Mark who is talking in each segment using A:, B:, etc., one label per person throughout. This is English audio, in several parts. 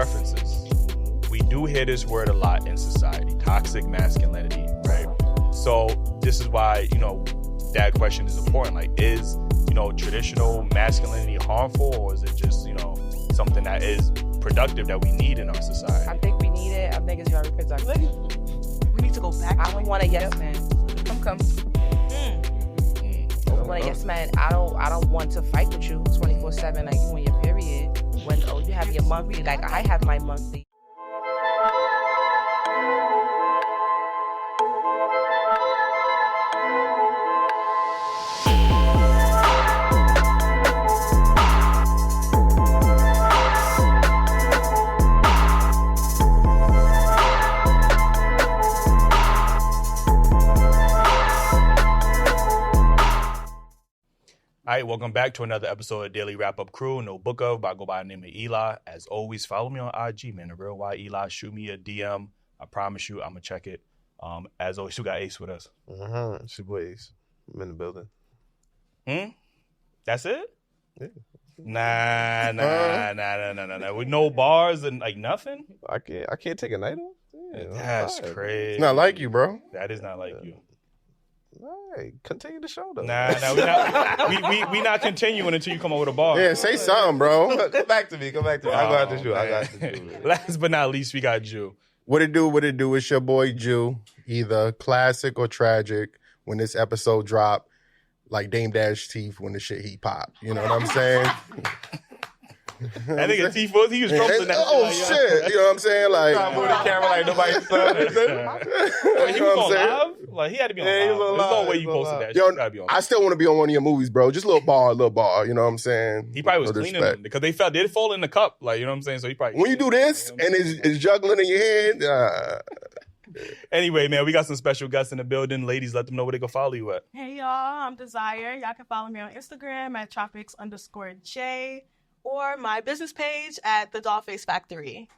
A: preferences. We do hear this word a lot in society, toxic masculinity, right? So this is why, that question is important. Like, is, traditional masculinity harmful, or is it just, something that is productive that we need in our society?
B: I think we need it. I think it's very productive.
C: We need to go back.
B: I don't want a yes man.
C: Come.
B: I don't want a yes man. I don't want to fight with you 24/7 like you on your period. When you have your monthly, like I have my monthly.
A: All right, welcome back to another episode of Daily Wrap-Up Crew. No book of, but I go by the name of Eli. As always, follow me on IG, man. The real Y Eli. Shoot me a DM. I promise you, I'm gonna check it. As always, we got Ace with us.
D: It's your boy Ace. I'm in the building.
A: That's it?
D: Yeah.
A: Nah. With no bars and like nothing?
D: I can't take a night off. Yeah,
A: That's crazy.
E: It's not like you, bro.
A: That is not like you.
D: All right, continue the show though.
A: Nah, we not continuing until you come up with a bar.
E: Yeah, say something, bro.
D: Come back to me. I got the shoe.
A: Last but not least, we got Jew.
E: What it do? It's your boy Jew. Either classic or tragic. When this episode drop, like Dame Dash teeth when the shit he pop. You know what I'm saying?
A: I think his teeth was, he was trolling that.
E: Oh shit! You know what I'm saying? Like,
D: Move the camera like nobody's son.
A: Wait, he was on live? Like, he had to be on live.
D: He was on
A: There's no
D: live.
A: way you posted that.
E: Yo,
A: Shit gotta be on live.
E: I still want to be on one of your movies, bro. Just a little bar. You know what I'm saying?
A: He probably was
E: No
A: cleaning
E: respect.
A: them because they fall in the cup. Like, you know what I'm saying? So he probably.
E: When you do this and it's juggling in your head,
A: Anyway, man, we got some special guests in the building. Ladies, let them know where they can follow you at.
C: Hey y'all, I'm Desire. Y'all can follow me on Instagram at tropics_J or my business page at the Dollface Factory.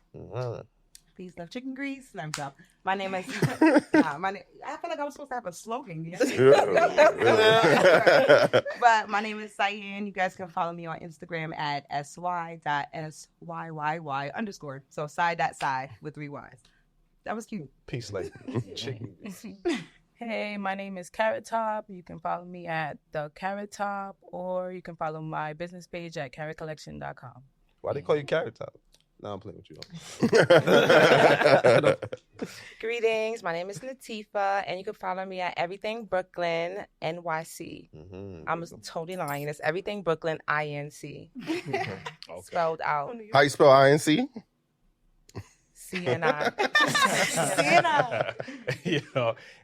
B: Please love chicken grease. No, I'm sorry. My name is. I feel like I'm supposed to have a slogan. But my name is Cyan. You guys can follow me on Instagram at sy.syyyy_. So side.side with 3 Ys. That was cute.
D: Peace, lady. Chicken.
F: Hey, my name is Carrot Top. You can follow me at the Carrot Top, or you can follow my business page at carrotcollection.com.
D: Why they call you Carrot Top? No, I'm playing with you.
B: Greetings. My name is Latifa, and you can follow me at Everything Brooklyn NYC. I'm totally lying. It's Everything Brooklyn INC. Spelled out.
E: how you spell INC?
B: CNI.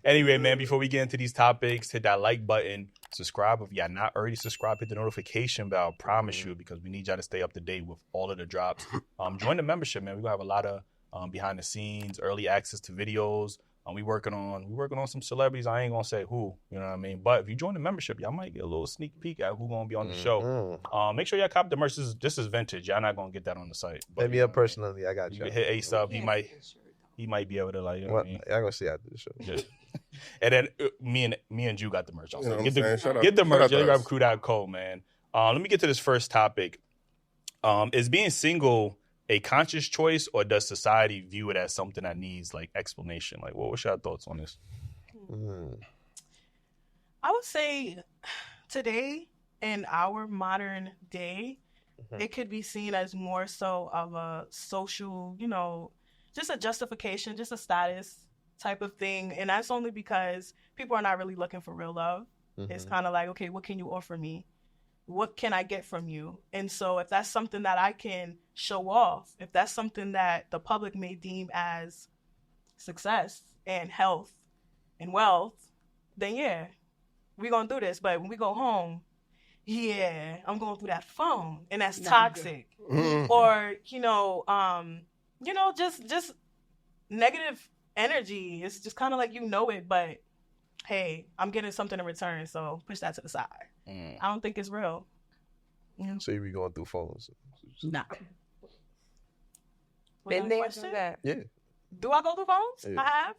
A: Anyway, man, before we get into these topics, hit that like button, subscribe if y'all not already subscribed, hit the notification bell. I promise you, because we need y'all to stay up to date with all of the drops. Join the membership, man. We're gonna have a lot of behind the scenes, early access to videos. We working on some celebrities. I ain't gonna say who, you know what I mean? But if you join the membership, y'all might get a little sneak peek at who gonna be on the show. Make sure y'all cop the merch. This is vintage. Y'all not gonna get that on the site. But,
D: Hit me up personally. I got you.
A: You can hit Ace up. He might be able to, like, you know what I mean?
D: Y'all gonna see after the show.
A: Yeah. And then me and Jew got the merch.
E: You know what
A: Get
E: I'm saying?
A: the merch.
E: Shout out to us.
A: Dailyrapupcrew.co, man. Let me get to this first topic. Is being single a conscious choice, or does society view it as something that needs like explanation? Like, what's your thoughts on this?
C: I would say today, in our modern day, it could be seen as more so of a social, just a justification, just a status type of thing. And that's only because people are not really looking for real love. It's kind of like, okay, what can you offer me? What can I get from you? And so if that's something that I can show off, if that's something that the public may deem as success and health and wealth, then yeah, we're going to do this. But when we go home, yeah, I'm going through that phone, and that's toxic. Or, just negative energy. It's just kind of like, but hey, I'm getting something in return, so push that to the side. I don't think it's real.
D: So you be going through phones?
B: Nah.
C: Was that a
B: Been there,
C: question?
B: do that.
D: Yeah.
C: Do I go through phones?
D: Yeah.
C: I have.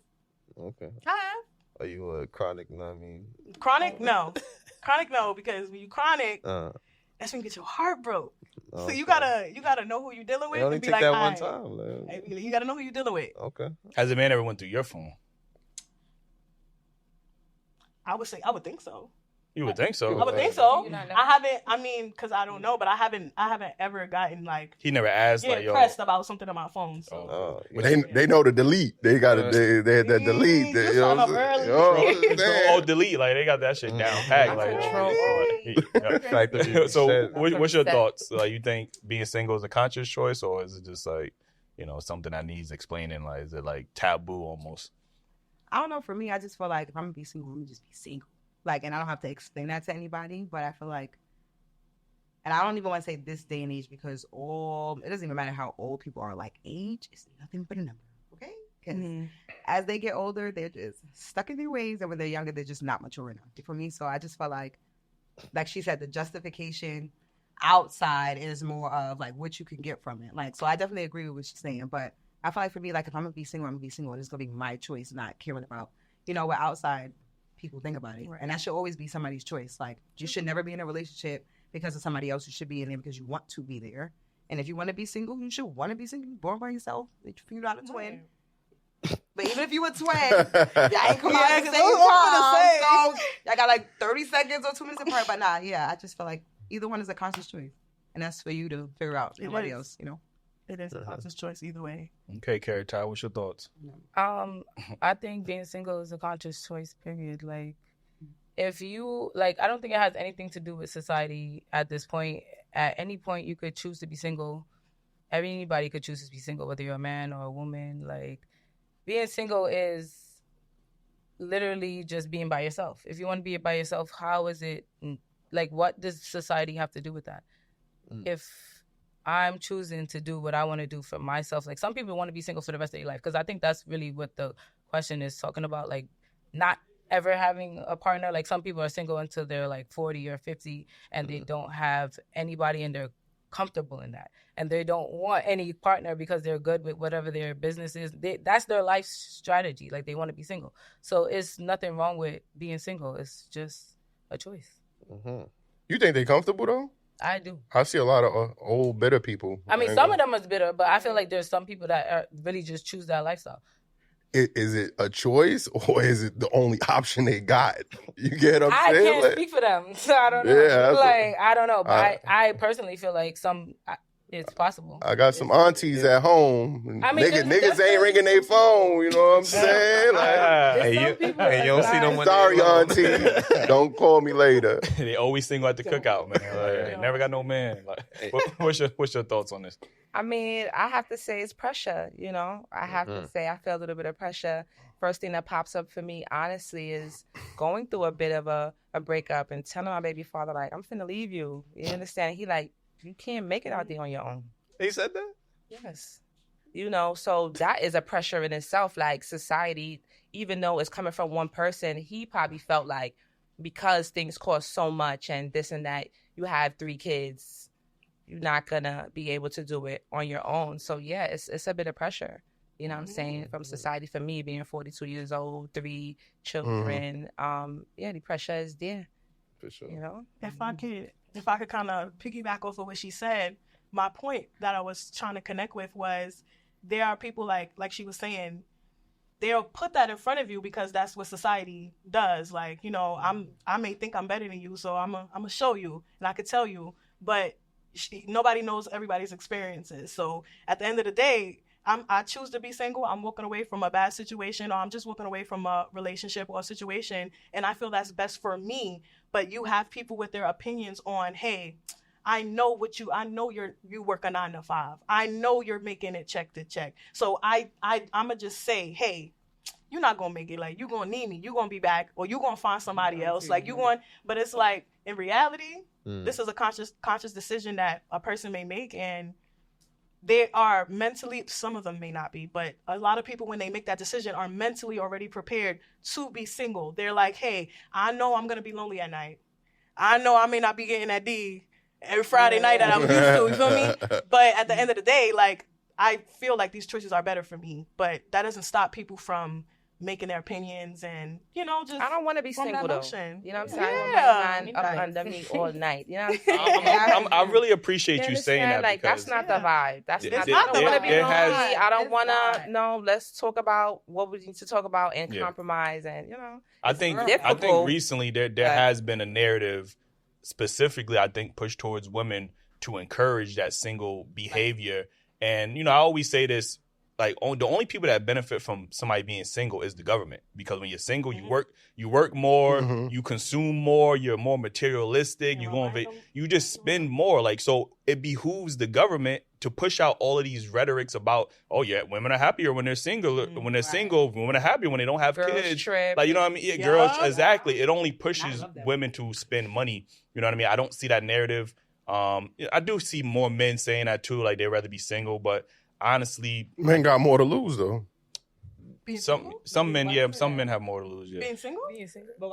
D: Okay.
C: I have.
D: Are you a chronic? You know what I mean?
C: Chronic? No. Chronic, no, because when you chronic,
D: Uh,
C: that's when you get your heart broke. So you gotta know who you're dealing with.
D: It only
C: and be
D: take
C: like,
D: that
C: all
D: one
C: right.
D: time, man.
C: You gotta know who you're dealing with.
D: Okay.
A: Has a man ever went through your phone?
C: I would say I would think so.
A: You would think so.
C: I would think so.
F: You not know.
C: I haven't. I mean, because I don't know, but I haven't ever gotten like
A: He never asked like, yo.
C: pressed about something on my phone. So.
D: Yeah.
E: But they know to delete. They got to they had that delete.
C: You
E: You know
C: sign
E: what
C: up
E: I'm saying?
C: early.
E: You know what I'm
A: Control,
E: saying?
A: delete. Like they got that shit down packed. Like,
D: Factory
A: so,
D: reset.
A: what's your thoughts? Like, you think being single is a conscious choice, or is it just like, something that needs explaining? Like, is it like taboo almost?
B: I don't know. For me, I just feel like if I'm gonna be single, I'm gonna just be single. Like, and I don't have to explain that to anybody. But I feel like, and I don't even want to say this day and age because it doesn't even matter how old people are. Like, age is nothing but a number. Okay? Because as they get older, they're just stuck in their ways, and when they're younger, they're just not mature enough for me. So I just felt like she said, the justification outside is more of like what you can get from it. Like, so I definitely agree with what she's saying. But I feel like for me, like if I'm gonna be single, I'm gonna be single. It's gonna be my choice, not caring about what outside people think about it. Right. And that should always be somebody's choice. Like, you should never be in a relationship because of somebody else. You should be in there because you want to be there. And if you want to be single, you should want to be single. You're born by yourself. If you're not a twin. But even if you a twin, y'all ain't come out at the same time. So y'all got like 30 seconds or 2 minutes apart. But nah, I just feel like either one is a conscious choice. And that's for you to figure out. Nobody else,
C: It is a conscious choice either way.
A: Okay, Carrie Ty, what's your thoughts?
F: I think being single is a conscious choice, period. Like, if you, I don't think it has anything to do with society at this point. At any point, you could choose to be single. Anybody could choose to be single, whether you're a man or a woman. Like, being single is literally just being by yourself. If you want to be by yourself, how is it, what does society have to do with that? If I'm choosing to do what I want to do for myself. Like, some people want to be single for the rest of their life, because I think that's really what the question is talking about, like, not ever having a partner. Like, some people are single until they're like 40 or 50 and they don't have anybody and they're comfortable in that. And they don't want any partner because they're good with whatever their business is. That's their life strategy. Like, they want to be single. So it's nothing wrong with being single. It's just a choice.
E: Mm-hmm. You think they comfortable though?
F: I do.
E: I see a lot of old bitter people.
F: I mean, some of them is bitter, but I feel like there's some people that really just choose that lifestyle.
E: Is it a choice or is it the only option they got? You get what I'm
F: I
E: saying?
F: can't speak for them, so I don't know.
E: Yeah,
F: I don't know, but I personally feel like it's possible.
E: I got some aunties at home.
F: I mean,
E: niggas ain't ringing their phone. You know what I'm saying?
D: You don't see them when
E: sorry, auntie. Don't call me later.
A: They always single at the cookout, man. Like, never got no man. Like, what's your thoughts on this?
B: I mean, I have to say it's pressure, I have to say I feel a little bit of pressure. First thing that pops up for me, honestly, is going through a bit of a breakup and telling my baby father, like, I'm finna leave you. You understand? He like, you can't make it out there on your own.
A: He said that?
B: Yes. So that is a pressure in itself. Like, society, even though it's coming from one person, he probably felt like because things cost so much and this and that, you have 3 kids, you're not gonna be able to do it on your own. So yeah, it's a bit of pressure. You know what I'm saying? From society, for me being 42 years old, 3 children, the pressure is there.
D: For sure.
C: If I could kind of piggyback off of what she said, my point that I was trying to connect with was there are people like she was saying, they'll put that in front of you because that's what society does. Like, I may think I'm better than you, so I'm gonna show you and I could tell you, but nobody knows everybody's experiences. So at the end of the day, I choose to be single. I'm walking away from a bad situation, or I'm just walking away from a relationship or a situation, and I feel that's best for me. But you have people with their opinions on, hey, I know you work a 9 to 5. I know you're making it check to check. So I'ma just say, hey, you're not gonna make it. Like, you're gonna need me. You're gonna be back, or you're gonna find somebody else. Like, but it's like, in reality, this is a conscious decision that a person may make, and they are mentally, some of them may not be, but a lot of people, when they make that decision, are mentally already prepared to be single. They're like, hey, I know I'm going to be lonely at night. I know I may not be getting that D every Friday night that I'm used to, you feel me? But at the end of the day, like, I feel like these choices are better for me, but that doesn't stop people from making their opinions and, just
F: I don't want to be
C: from
F: single,
C: that
F: though.
C: motion.
F: You know what I'm saying?
C: Yeah.
F: I want my man up under me all night. You know what I'm saying?
A: I really appreciate you saying that.
F: Like,
A: because
F: that's not the vibe. That's
A: It's
F: not
A: not
F: I don't want to be
A: there
F: lonely.
A: has-
F: I don't
B: It's
F: want
B: not.
F: to, no, let's talk about what we need to talk about and
A: Yeah.
F: compromise and,
A: I
F: it's
A: think
F: difficult.
A: recently there has been a narrative, specifically I think pushed towards women to encourage that single behavior. And I always say this, like the only people that benefit from somebody being single is the government, because when you're single, you work more, you consume more, you're more materialistic, you just spend more. Like, so it behooves the government to push out all of these rhetorics about, oh yeah, women are happier when they're single. When they're single, women are happier when they don't have
F: Girls
A: kids.
F: trip.
A: Like, you know what I mean? Yeah, girls, exactly. It only pushes women to spend money. You know what I mean? I don't see that narrative. I do see more men saying that too, like they'd rather be single, but honestly,
E: Men got more to lose though.
A: some men have more to lose. Yeah.
C: Being single?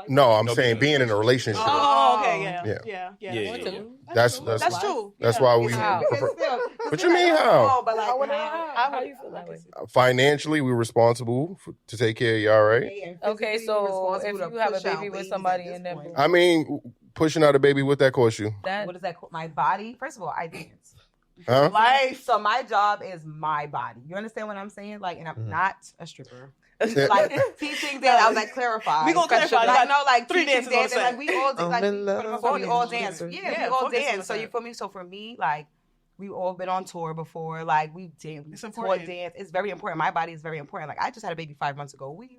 E: No, I'm saying being in a relationship.
C: Oh, okay,
E: Yeah.
C: Yeah.
E: That's
C: true.
E: That's
C: Yeah.
E: why we.
F: How?
E: What you mean how?
B: But like,
F: How do you feel that way?
E: Financially, we're responsible to take care of y'all, right?
F: Okay, so if you have a baby with somebody in that
E: I mean, pushing out a baby, what that cost you?
B: What does that call my body? First of all, I dance.
E: Huh?
C: Life.
B: So my job is my body. You understand what I'm saying? Like, and I'm not a stripper.
E: Yeah.
B: Like teaching dance, I was like clarify.
C: We gonna clarify.
B: Like, I know, like
C: 3
B: teaching
C: dances on
B: dance,
C: the
B: and like we all
D: I'm
B: like
D: in love.
B: for the most part, we all dance.
C: Yeah,
B: We all
C: focus on
B: dance. So
C: that.
B: you feel me? So for me, like we all been on tour before. Like we dance,
C: It's
B: tour
C: important.
B: dance. It's very important. My body is very important. Like I just had a baby 5 months ago. Weird.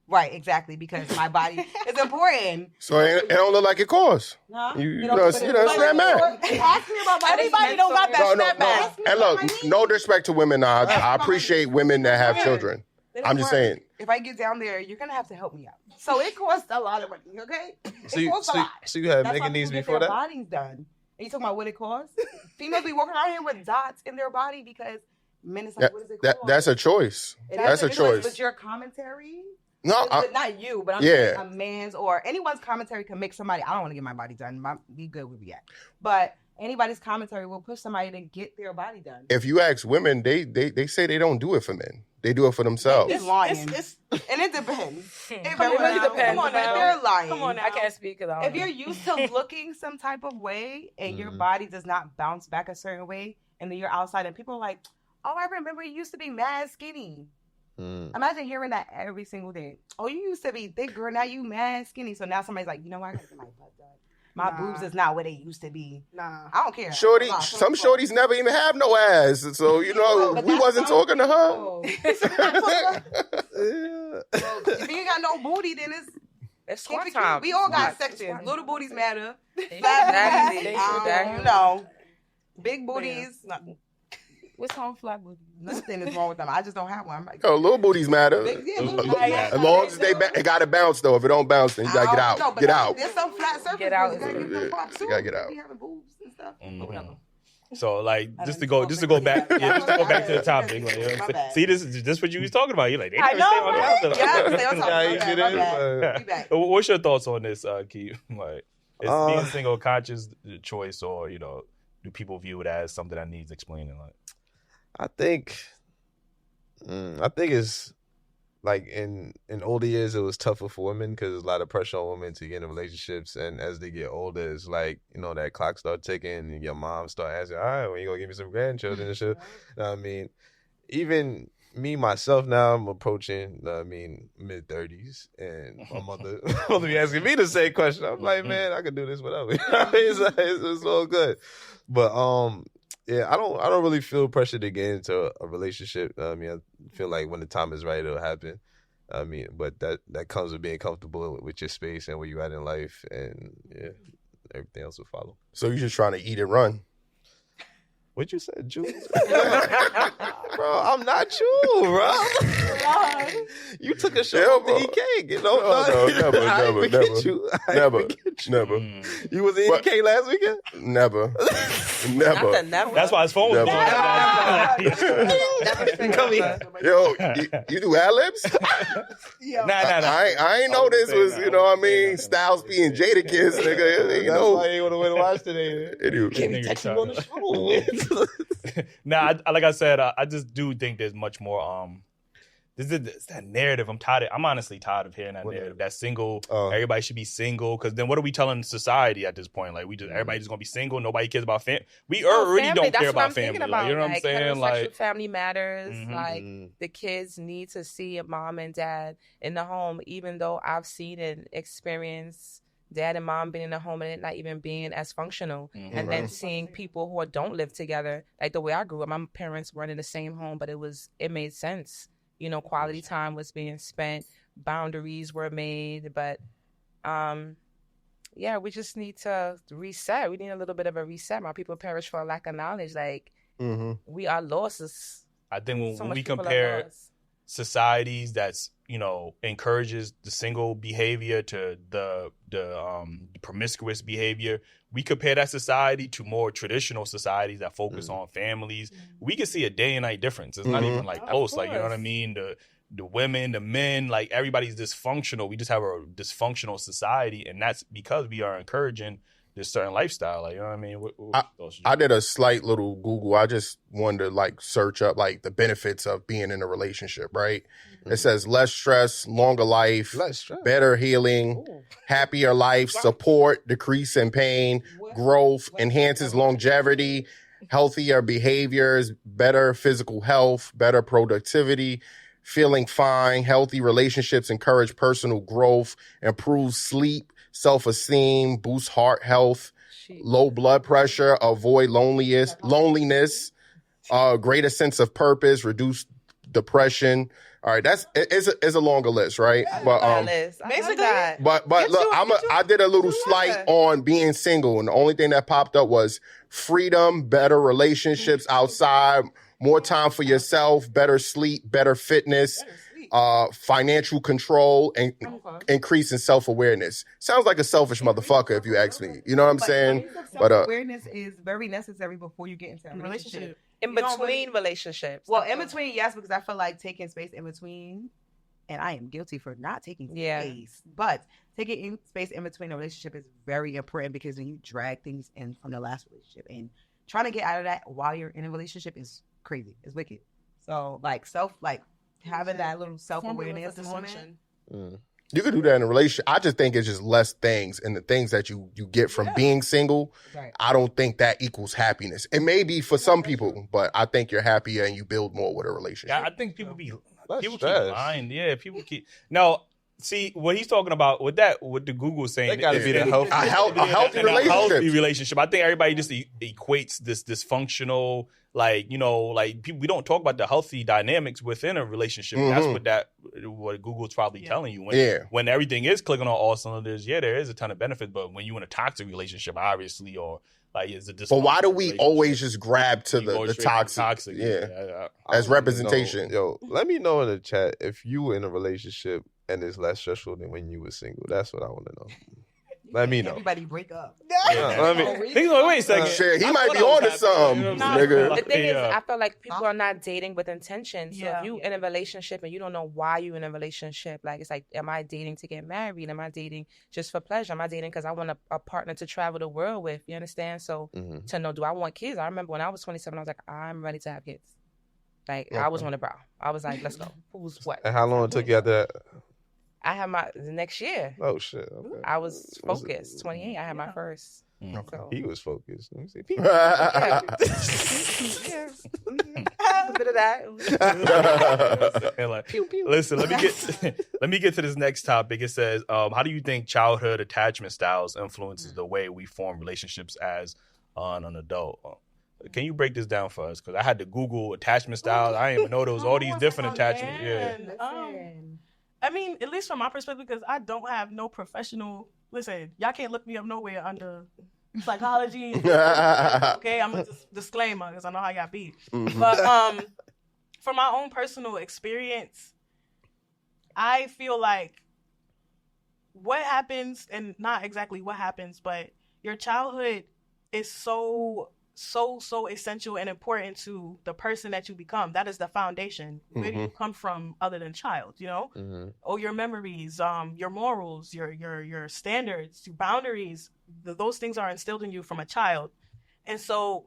B: Right, exactly, because my body is important.
E: So it don't look like it costs.
B: Huh?
E: You
B: know,
E: know,
B: but
E: you know,
B: it's
E: snap back.
B: Ask me about my
C: Everybody don't got that
E: No,
C: snap back.
E: And look, no disrespect to women. Now, I appreciate women that have children. I'm just saying.
B: If I get down there, you're gonna have to help me out. So it costs a lot of money, okay?
D: So
B: It
D: you,
B: costs a
D: so,
B: lot.
D: so you had
B: That's why
D: making these
B: people get
D: before
B: their
D: that?
B: bodies done. And you talking about what it costs? Females be walking around here with dots in their body because men is like, what is it called?
E: That's a choice. That's a choice.
B: But your commentary,
E: No,
B: not you, but I'm
E: Yeah.
B: saying a man's or anyone's commentary can make somebody. I don't want to get my body done. Be good where we at. But anybody's commentary will push somebody to get their body done.
E: if you ask women, they say they don't do it for men. They do it for themselves.
B: It's lying.
C: It's
B: And it depends. It
F: Come on
B: really
F: now.
B: depends.
F: Come on
B: But
F: now.
B: they're lying.
C: Come on now.
F: I can't speak because I
B: If
F: don't
B: you're used to looking some type of way and your body does not bounce back a certain way, and then you're outside and people are like, oh, I remember you used to be mad skinny. Imagine hearing that every single day. Oh, you used to be thick, girl. Now you mad skinny. So now somebody's like, you know what? I gotta get my butt done. My boobs is not what they used to be.
C: Nah.
B: I don't care.
E: Shorty, some shorties never even have no ass. So, you know,
B: But
E: we
B: that's
E: wasn't
B: some
E: talking to her.
B: Well, if you ain't got no booty, then
F: It's
B: keep
F: squat
B: it
F: time.
B: cute. We all got
F: It's
B: sections.
F: squat
B: Little booties matter.
F: Exactly.
B: No. Big booties.
F: What's on flat booty?
B: Nothing is wrong with them. I just don't have one. I'm like,
E: Yo, little booties matter.
B: little booties
E: As long as it gotta bounce though. If it don't bounce, then you gotta get out.
B: No, but
E: Get out.
B: There's some flat surfaces.
F: Get out.
B: You gotta get them popped too.
E: You gotta get out.
B: Be having boobs and stuff. But whatever.
A: So like
B: I
A: just
B: done
A: to go
B: talked
A: back,
B: already.
A: just to go back to the topic. Like, you know what I'm
B: My
A: saying?
B: bad.
A: See, this is just what you was talking about. You're like, they
B: I
A: never
B: know,
A: stay on
B: right?
A: the
B: Yeah, stay on top.
D: Yeah, you
B: My
D: get
B: bad,
D: it,
B: my bad.
D: but-
B: Be back.
A: What's your thoughts on this, Key? Like, is being single a conscious choice, or do people view it as something that needs explaining? Like,
D: I think it's like in older years it was tougher for women because there's a lot of pressure on women to get in relationships, and as they get older, it's like that clock start ticking, and your mom start asking, all right, when you gonna give me some grandchildren and shit. You know what I mean, even me myself now, I'm approaching mid-30s, and my mother be asking me the same question. I'm like, man, I can do this without me. It's all good, but yeah, I don't really feel pressure to get into a relationship. I feel like when the time is right, it'll happen. But that comes with being comfortable with your space and where you at in life, and yeah, everything else will follow.
E: So you're just trying to eat and run.
D: What you said, Jules? Bro, I'm not you, bro. You took a shot off the EK.
E: No, never.
D: You was in
E: But-
D: EK last weekend?
E: Never.
A: that's why his phone was
E: Never.
A: blowing.
F: Come here.
E: Yo, you do ad-libs?
A: Nah.
E: I ain't know this was, you know what I mean, Styles P and Jadakiss, nigga. You
D: That's
E: know.
D: why you want to win watch today.
E: Anyway.
D: Text me on the show.
A: Nah, like I said, I just do think there's much more. It's that narrative. I'm honestly tired of hearing that narrative. That single, everybody should be single. Because then what are we telling society at this point? Like everybody just gonna be single. Nobody cares about family. We already
F: family,
A: don't care about
F: family.
A: Like, you know what I'm saying? Like
F: family matters. Like the kids need to see a mom and dad in the home. Even though I've seen and experienced dad and mom being in the home and it not even being as functional. And then seeing people who don't live together, like the way I grew up, my parents weren't in the same home, but it made sense. You know, quality time was being spent, boundaries were made, but yeah, we just need to reset. We need a little bit of a reset. My people perish for a lack of knowledge. Like we are lost.
A: I think when we compare societies that's, you know, encourages the single behavior to the promiscuous behavior, we compare that society to more traditional societies that focus on families. We can see a day and night difference. It's not even like close. Like, you know what I mean? The women, the men, like everybody's dysfunctional. We just have a dysfunctional society, and that's because we are encouraging this certain lifestyle. Like, you know what I mean?
E: I did a slight little Google. I just wanted to like search up like the benefits of being in a relationship, right? It says less stress, longer life, better healing, happier life, support, decrease in pain, growth, enhances longevity, healthier behaviors, better physical health, better productivity, feeling fine, healthy relationships encourage personal growth, improves sleep, self-esteem, boosts heart health, low blood pressure, avoid loneliness, greater sense of purpose, reduce depression. All right, it's a longer list, right? But
C: basically,
E: but look, I did a little slight on being single, and the only thing that popped up was freedom, better relationships outside, more time for yourself, better sleep, better fitness, financial control, and increase in self-awareness. Sounds like a selfish motherfucker if you ask me. You know what I'm saying? But
B: self-awareness is very necessary before you get into a relationship.
F: In between relationships.
B: Well, in between, yes, because I feel like taking space in between, and I am guilty for not taking space, but taking space in between a relationship is very important, because then you drag things in from the last relationship, and trying to get out of that while you're in a relationship is crazy. It's wicked. So having that little self-awareness moment.
E: You could do that in a relationship. I just think it's just less things, and the things that you get from being single, I don't think that equals happiness. It may be for some people, but I think you're happier and you build more with a relationship.
A: Yeah, I think people keep lying. Yeah, people keep. No, see what he's talking about with the Google saying,
D: got to be a healthy
A: relationship. I think everybody just equates this dysfunctional. Like, you know, like people, we don't talk about the healthy dynamics within a relationship. That's what Google's probably telling you. When everything is clicking on all cylinders, there is a ton of benefits. But when you're in a toxic relationship, obviously, or like it's a dysfunctional.
E: But why do we always just grab to the toxic? As representation.
D: Yo, let me know in the chat if you were in a relationship and it's less stressful than when you were single. That's what I want to know. Let me know.
B: Everybody break up.
A: Wait a second.
E: Shit, he might be on to something, nigga.
F: The thing is, I feel like people are not dating with intention. So if you in a relationship and you don't know why you in a relationship, like it's like, am I dating to get married? Am I dating just for pleasure? Am I dating because I want a partner to travel the world with? You understand? So to know, do I want kids? I remember when I was 27, I was like, I'm ready to have kids. Like I was on the brow. I was like, let's go. Who's what?
D: And how long it took you after that?
F: I had the next year.
D: Oh shit! Okay.
F: I was focused. 28. I had my first.
D: Okay. So. He was focused. Let me see.
F: A bit of that.
A: Pew, pew. Listen, let me get to this next topic. It says, how do you think childhood attachment styles influences the way we form relationships as an adult? Can you break this down for us? Because I had to Google attachment styles. I didn't even know there was all these different attachments.
C: I mean, at least from my perspective, because I don't have no professional. Listen, y'all can't look me up nowhere under psychology. Okay, I'm a disclaimer because I know how y'all be. But from my own personal experience, I feel like what happens, and not exactly what happens, but your childhood is so essential and important to the person that you become. That is the foundation. Where do you come from other than child, you know? Oh, your memories, your morals, your standards, your boundaries, those things are instilled in you from a child. And so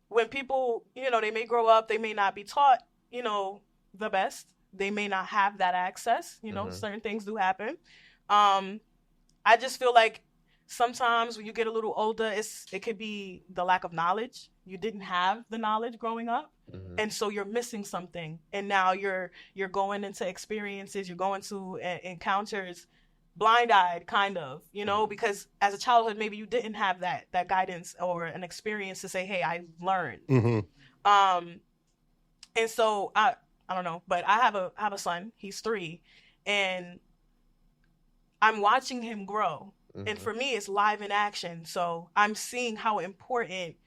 C: when people, you know, they may grow up, they may not be taught, you know, the best. they may not have that access. You know,
D: Mhm.
C: certain things do happen. I just feel like sometimes when you get a little older, it could be the lack of knowledge. You didn't have the knowledge growing up,
D: Mhm.
C: and so you're missing something. And now you're going into experiences, you're going to encounters, blind-eyed, kind of, you know, because as a childhood, maybe you didn't have that guidance or an experience to say, hey, I learned.
E: Mm-hmm.
C: And so I don't know, but I have a son. He's 3, and I'm watching him grow.
D: Mhm.
C: And for me, it's live in action. So I'm seeing how important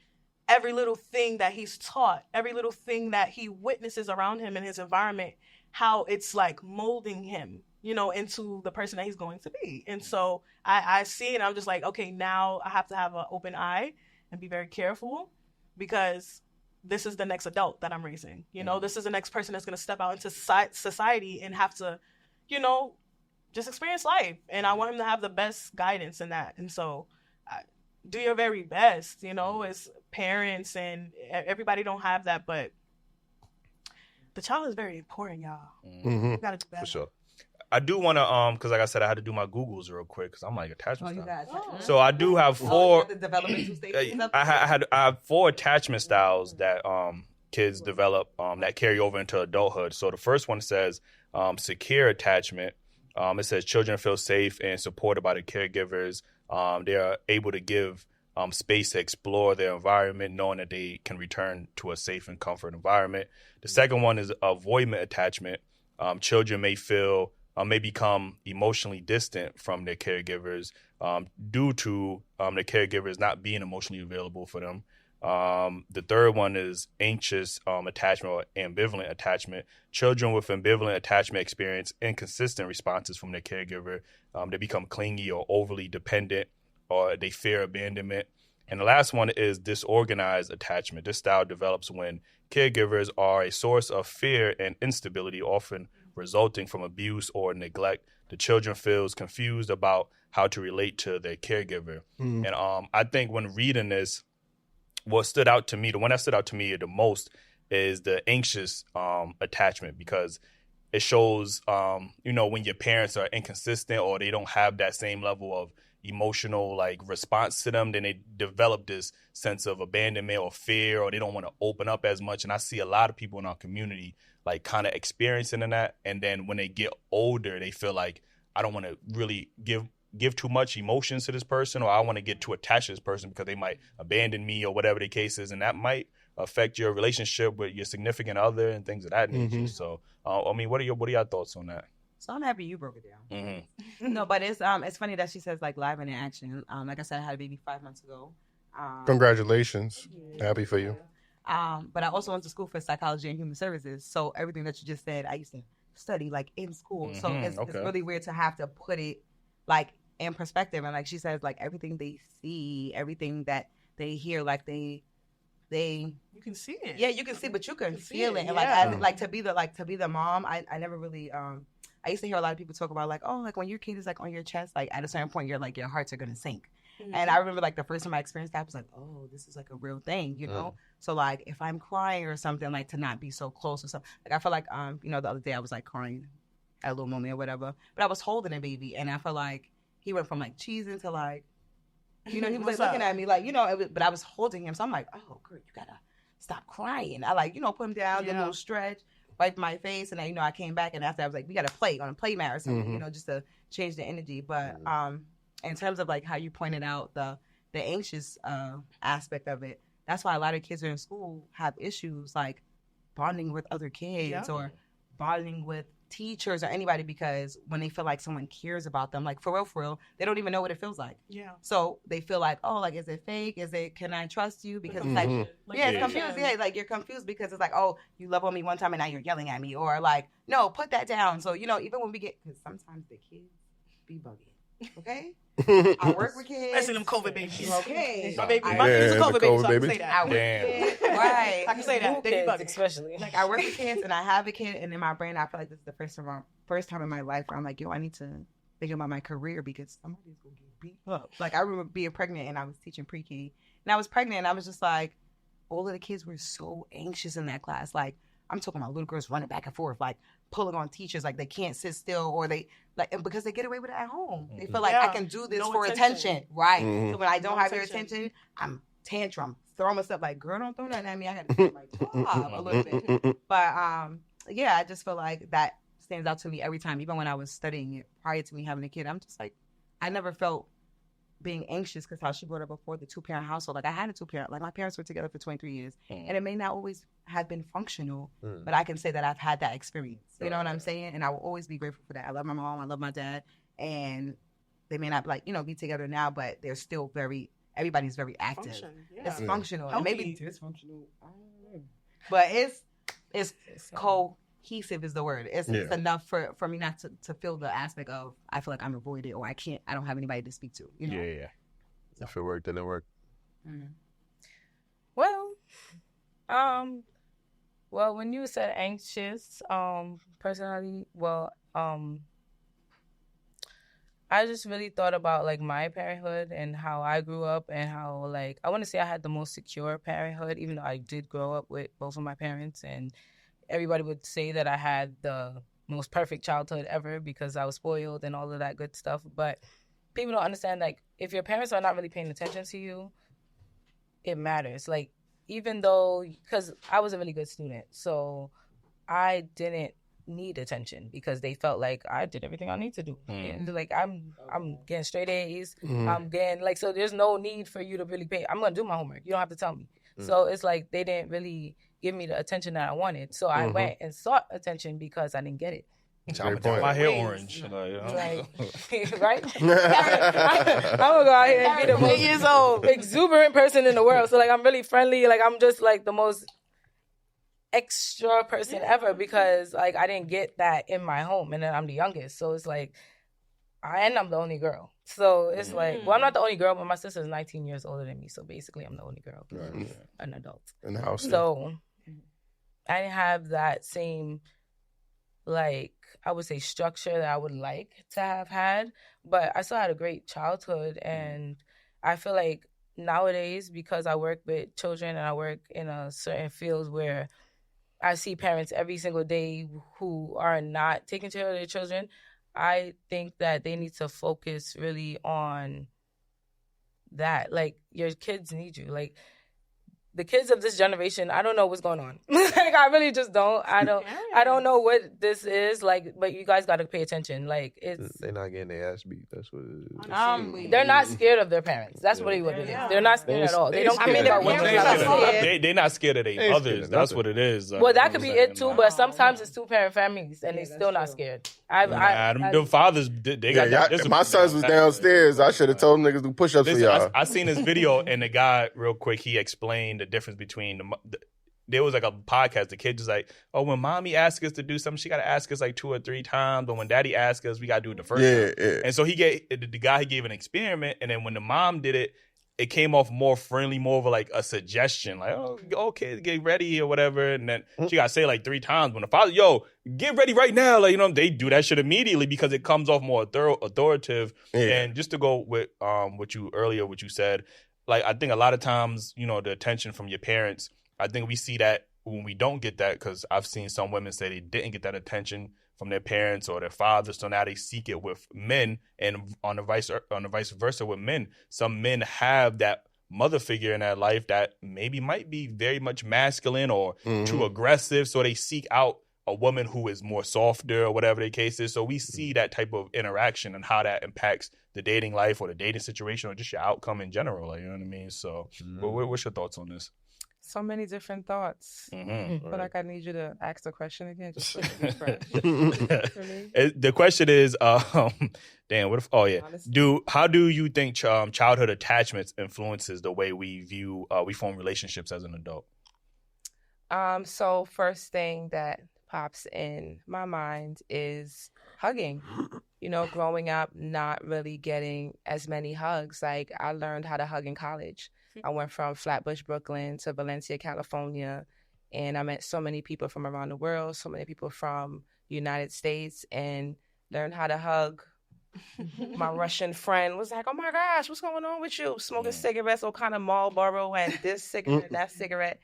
C: every little thing that he's taught, every little thing that he witnesses around him in his environment, how it's like molding him, you know, into the person that he's going to be. And so I see it, and I'm just like, okay, now I have to have an open eye and be very careful, because this is the next adult that I'm raising. You know, this is the next person that's going to step out into society and have to, you know, just experience life. And I want him to have the best guidance in that. And so do your very best, you know, as parents, and everybody don't have that, but the child is very important, y'all.
E: Mm-hmm.
C: You gotta do that.
D: For sure.
A: I do want to because like I said, I had to do my Googles real quick because I'm like attachment
B: you
A: style.
B: got
A: So I do have
B: you
A: 4.
B: got the developmental stages.
A: I have 4 attachment styles that kids develop that carry over into adulthood. So the first one says secure attachment. It says children feel safe and supported by the caregivers. They are able to give space to explore their environment, knowing that they can return to a safe and comfort environment. The second one is avoidant attachment. Children may become emotionally distant from their caregivers due to the caregivers not being emotionally available for them. The third one is anxious attachment or ambivalent attachment. Children with ambivalent attachment experience inconsistent responses from their caregiver. They become clingy or overly dependent, or they fear abandonment. And the last one is disorganized attachment. This style develops when caregivers are a source of fear and instability, often resulting from abuse or neglect. The children feels confused about how to relate to their caregiver.
E: Mm.
A: And I think when reading this, what stood out to me, the one that stood out to me the most is the anxious attachment, because it shows, when your parents are inconsistent or they don't have that same level of emotional like response to them, then they develop this sense of abandonment or fear, or they don't want to open up as much. And I see a lot of people in our community like kind of experiencing that. And then when they get older, they feel like, I don't want to really give too much emotions to this person, or I want to get too attached to this person because they might abandon me or whatever the case is. And that might affect your relationship with your significant other and things of that nature.
E: Mm-hmm.
A: So, what are your thoughts on that?
B: So I'm happy you broke it down.
A: Mm-hmm.
B: No, but it's funny that she says like live in action. Like I said, I had a baby 5 months ago.
E: Congratulations. Happy for you.
B: But I also went to school for psychology and human services. So everything that you just said, I used to study like in school. So it's really weird to have to put it like in perspective. And like she says, like everything they see, everything that they hear, like they
C: You can see it.
B: yeah, you can see, but you can feel it. And
C: yeah.
B: like to be the mom, I never really I used to hear a lot of people talk about like, oh, like when your kid is like on your chest, like at a certain point you're like your hearts are gonna sink.
C: Mm-hmm.
B: And I remember like the first time I experienced that, I was like, oh, this is like a real thing, you know? So like if I'm crying or something, like to not be so close or something. Like I feel like the other day I was like crying at a little moment or whatever. But I was holding a baby, and I felt like he went from like cheesing to like, he was like looking at me like, but I was holding him. So I'm like, oh girl, you gotta stop crying. I like, put him down, did a little stretch, wiped my face, and then, I came back, and after I was like, we gotta play on a play mat or something, just to change the energy. But in terms of like how you pointed out the anxious aspect of it, that's why a lot of kids in school have issues like bonding with other kids or bonding with teachers or anybody, because when they feel like someone cares about them, like for real, they don't even know what it feels like. Yeah. So they feel like, oh, like, is it fake? Can I trust you? Because it's like, it's confused. Yeah, like you're confused because it's like, oh, you love on me one time and now you're yelling at me, or like, no, put that down. So, even when we get, because sometimes the kids be bugging, okay? I work with kids.
C: Especially them COVID babies.
B: Okay.
C: My baby's a COVID baby, so I can say that.
B: I work with kids. Right.
C: I can say that. They be bugging.
F: Especially.
B: Like, I work with kids and I have a kid, and in my brain, I feel like this is the first time in my life where I'm like, yo, I need to think about my career because somebody's going to get beat up. Like, I remember being pregnant and I was teaching pre-K. And I was pregnant and I was just like, all of the kids were so anxious in that class. Like, I'm talking about little girls running back and forth, like pulling on teachers, like they can't sit still, or they like, and because they get away with it at home. They feel like I can do this for attention. Right.
D: Mhm.
B: So when I don't have your attention, I'm tantrum, throwing myself like, girl, don't throw nothing at me. I got to do my job a little bit. But yeah, I just feel like that stands out to me every time. Even when I was studying it prior to me having a kid, I'm just like, I never felt being anxious because how she brought up before the 2-parent household. Like I had a 2-parent, like my parents were together for 23 years and it may not always have been functional, but I can say that I've had that experience. You know what I'm saying? And I will always be grateful for that. I love my mom, I love my dad, and they may not like, be together now, but they're still everybody's very active. It's functional. It may be dysfunctional. I don't know. But it's cohesive is the word. It's enough for me not to feel the aspect of I feel like I'm avoided or I don't have anybody to speak to.
A: Yeah.
D: If it worked, then it worked.
F: Well, when you said anxious, personally, I just really thought about like my parenthood and how I grew up and how like I want to say I had the most secure parenthood, even though I did grow up with both of my parents, and everybody would say that I had the most perfect childhood ever because I was spoiled and all of that good stuff. But people don't understand, like, if your parents are not really paying attention to you, it matters. Like, even though, because I was a really good student, so I didn't need attention because they felt like I did everything I need to do. And like, I'm getting straight A's. I'm getting, like, so there's no need for you to really pay. I'm going to do my homework. You don't have to tell me. So it's like they didn't really give me the attention that I wanted. So I went and sought attention because I didn't get it.
A: I'm gonna my hair orange.
F: Right? I'm gonna go out here and be the most years old, exuberant person in the world. So like, I'm really friendly. Like, I'm just like the most extra person ever because like I didn't get that in my home, and then I'm the youngest. So it's like, I'm the only girl. So it's like, well, I'm not the only girl, but my sister's 19 years older than me. So basically, I'm the only girl, an adult
E: in the house.
F: So I didn't have that same, like, I would say structure that I would like to have had, but I still had a great childhood. And I feel like nowadays, because I work with children and I work in a certain field where I see parents every single day who are not taking care of their children, I think that they need to focus really on that. Like, your kids need you. Like, the kids of this generation, I don't know what's going on. Like, I really just don't. I don't know what this is. Like, but you guys got to pay attention. Like,
D: they're not getting their ass beat. That's what it is.
F: They're not scared of their parents. That's what it is. They're not scared at all. They don't care about what
A: they're not scared of their mothers. That's what it is.
F: Well, that could be it too. But sometimes it's 2-parent families, and they're still not scared.
A: The fathers, they got that.
E: My sons was downstairs. I should have told them niggas do push-ups for y'all.
A: I seen this video, and the guy, real quick, he explained the difference between there was like a podcast. The kid was like, "Oh, when mommy asks us to do something, she got to ask us like 2 or 3 times. But when daddy asks us, we got to do it the first time." Yeah. And so the guy gave an experiment, and then when the mom did it, it came off more friendly, more of like a suggestion, like, "Oh, okay, get ready or whatever." And then she got to say like 3 times. When the father, "Yo, get ready right now," like, they do that shit immediately because it comes off more authoritative. Yeah. And just to go with what you said, like, I think a lot of times, the attention from your parents, I think we see that when we don't get that, because I've seen some women say they didn't get that attention from their parents or their fathers, so now they seek it with men, and on the vice versa with men. Some men have that mother figure in their life that maybe might be very much masculine or too aggressive, so they seek out a woman who is more softer or whatever the case is. So we see that type of interaction and how that impacts the dating life or the dating situation or just your outcome in general. Like, you know what I mean? So what's your thoughts on this?
G: So many different thoughts. But like, I need you to ask the question again. Just to be fresh.
A: The question is, damn, what if? Oh yeah, how do you think childhood attachments influences the way we form relationships as an adult?
G: So first thing that pops in my mind is hugging. Growing up, not really getting as many hugs. Like, I learned how to hug in college. I went from Flatbush, Brooklyn to Valencia, California, and I met so many people from around the world, so many people from the United States, and learned how to hug. My Russian friend was like, "Oh my gosh, what's going on with you? Smoking cigarettes, all kind of Marlboro and this cigarette, that cigarette."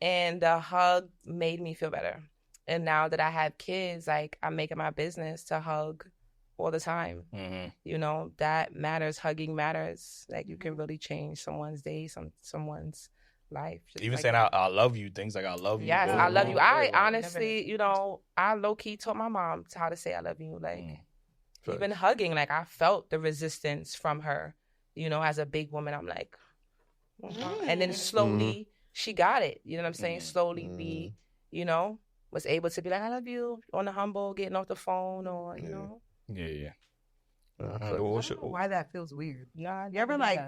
G: And the hug made me feel better. And now that I have kids, like, I'm making my business to hug all the time.
A: Mm-hmm.
G: You know, that matters. Hugging matters. Like, you can really change someone's day, someone's life.
A: Even
G: like
A: saying I love you, things like I love you.
G: Yes,
A: go
G: I love you.
A: wrong.
G: I honestly, you know, I low-key taught my mom how to say I love you. Like, even hugging, like, I felt the resistance from her. You know, as a big woman, I'm like, and then slowly she got it. You know what I'm saying? Slowly we, you know, was able to be like, I love you on the humble, getting off the phone, or, you know.
A: Yeah.
B: I don't know why that feels weird.
G: Nah,
B: You ever like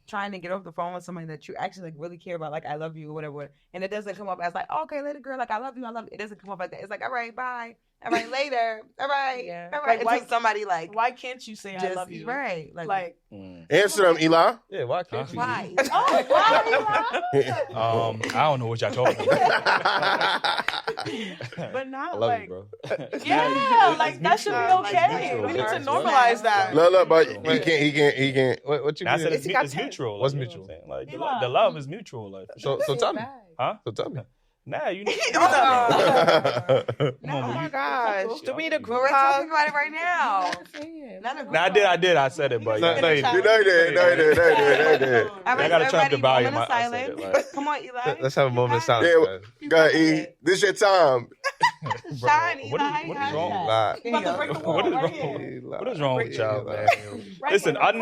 B: trying to get off the phone with somebody that you actually like really care about, like I love you or whatever, and it doesn't come up as like, okay, later, girl, like I love you. It doesn't come up like that. It's like, all right, bye. All right, later. All right.
G: Yeah.
B: All right.
C: Like,
B: Until somebody like,
C: why can't you say I love you?
B: Right.
C: Like
E: Answer them, Eli.
D: Yeah, why can't you?
B: why?
C: oh, why?
A: I don't know what y'all talking about.
C: But not
D: I love
C: like,
D: you, bro.
C: yeah, like that should be okay.
D: mutual.
C: We need to
D: It's
C: normalize that.
E: Look, but he can't.
D: What you
A: I
D: mean?
A: said it's mutual.
D: What's
A: like, you know
D: mutual?
A: what I'm saying? Like the love is mutual. Like,
D: So tell me.
A: huh?
D: So tell me.
A: Nah, you need.
G: Oh
A: Come
G: my
A: on,
G: gosh. Do we need a group
B: We're
G: hug?
B: talking about it right now. Not a group
A: Nah, I did. I said it, but
D: No,
A: yeah.
D: no,
E: You know you did.
B: All
A: I
B: right,
A: gotta turn up the
B: everybody
A: volume.
B: do a moment of
A: I said
B: silence.
A: it, like,
B: Come on, Eli.
D: Let's have a moment of silence.
E: Yeah,
D: guys.
E: Go ahead, E. This your time.
A: bro,
B: Shine,
A: what
B: Eli.
A: is wrong?
D: Eli.
B: Here you go.
A: What is
C: Right
A: wrong?
C: here.
A: What is wrong with y'all, man?
C: Right
A: Listen,
C: here.
A: our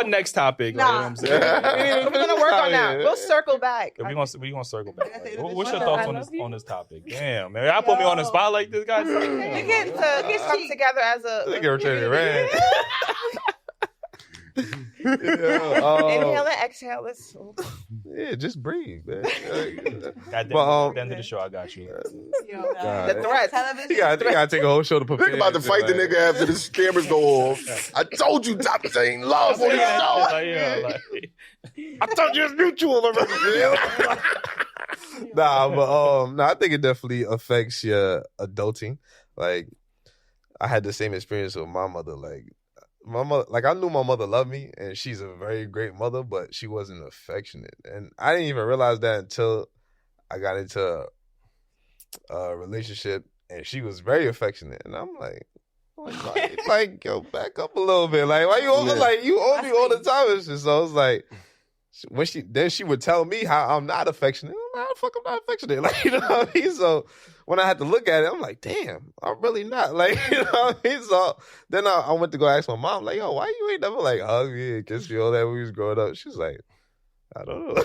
A: next topic. Like, you know what I'm saying?
G: We're gonna work on that. We'll circle back.
A: We gonna circle back. Like, what's your
G: I
A: thoughts
G: love you.
A: on this topic? Damn, man, y'all put me on the spot like this, guys.
G: We get to come together as a
D: Look at Richard Red.
G: inhale and exhale. Let's
D: Yeah, just breathe, man.
A: Goddamn,
D: But,
A: at the end of the show, I got you.
D: God.
G: the threats.
D: You gotta take a whole show to prepare.
E: Think about to fight the nigga after the cameras go off. I told you topics ain't love on this show.
A: Like, yeah, like,
E: I told you it's mutual.
D: I think it definitely affects your adulting. Like, I had the same experience with my mother. Like, my mother, like I knew my mother loved me, and she's a very great mother, but she wasn't affectionate, and I didn't even realize that until I got into a relationship, and she was very affectionate, and I'm like, yo, back up a little bit. Like, why you over? Like, you owe me all the time and shit. So I was like, when she would tell me how I'm not affectionate. I'm like, how the fuck I'm not affectionate? Like, you know what I mean? So when I had to look at it, I'm like, damn, I'm really not. Like, you know what I mean? So then I went to go ask my mom, like, yo, why you ain't never like hug me and kiss me all that when we was growing up? She was like, I don't know.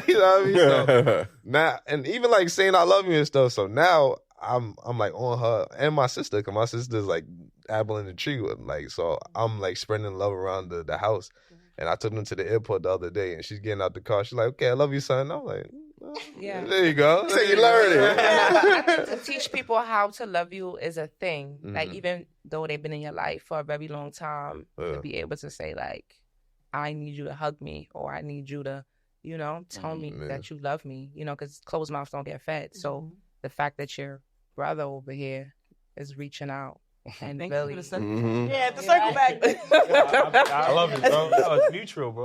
D: You know what I mean? So now, and even like saying I love you and stuff. So now I'm like on her and my sister, because my sister's like apple in the tree with, like, so I'm like spreading love around the house. And I took them to the airport the other day, and she's getting out the car. She's like, okay, I love you, son. I'm like,
G: Yeah.
D: There you go.
E: So you learn it.
G: I think to teach people how to love you is a thing. Like,
D: Mhm.
G: even though they've been in your life for a very long time, to be able to say, like, I need you to hug me, or I need you to, you know, tell me that you love me, you know, because closed mouths don't get fed. So the fact that your brother over here is reaching out and
B: Thank
G: really...
B: you for the
C: Yeah, to circle back.
A: I love it, bro. That was mutual, bro.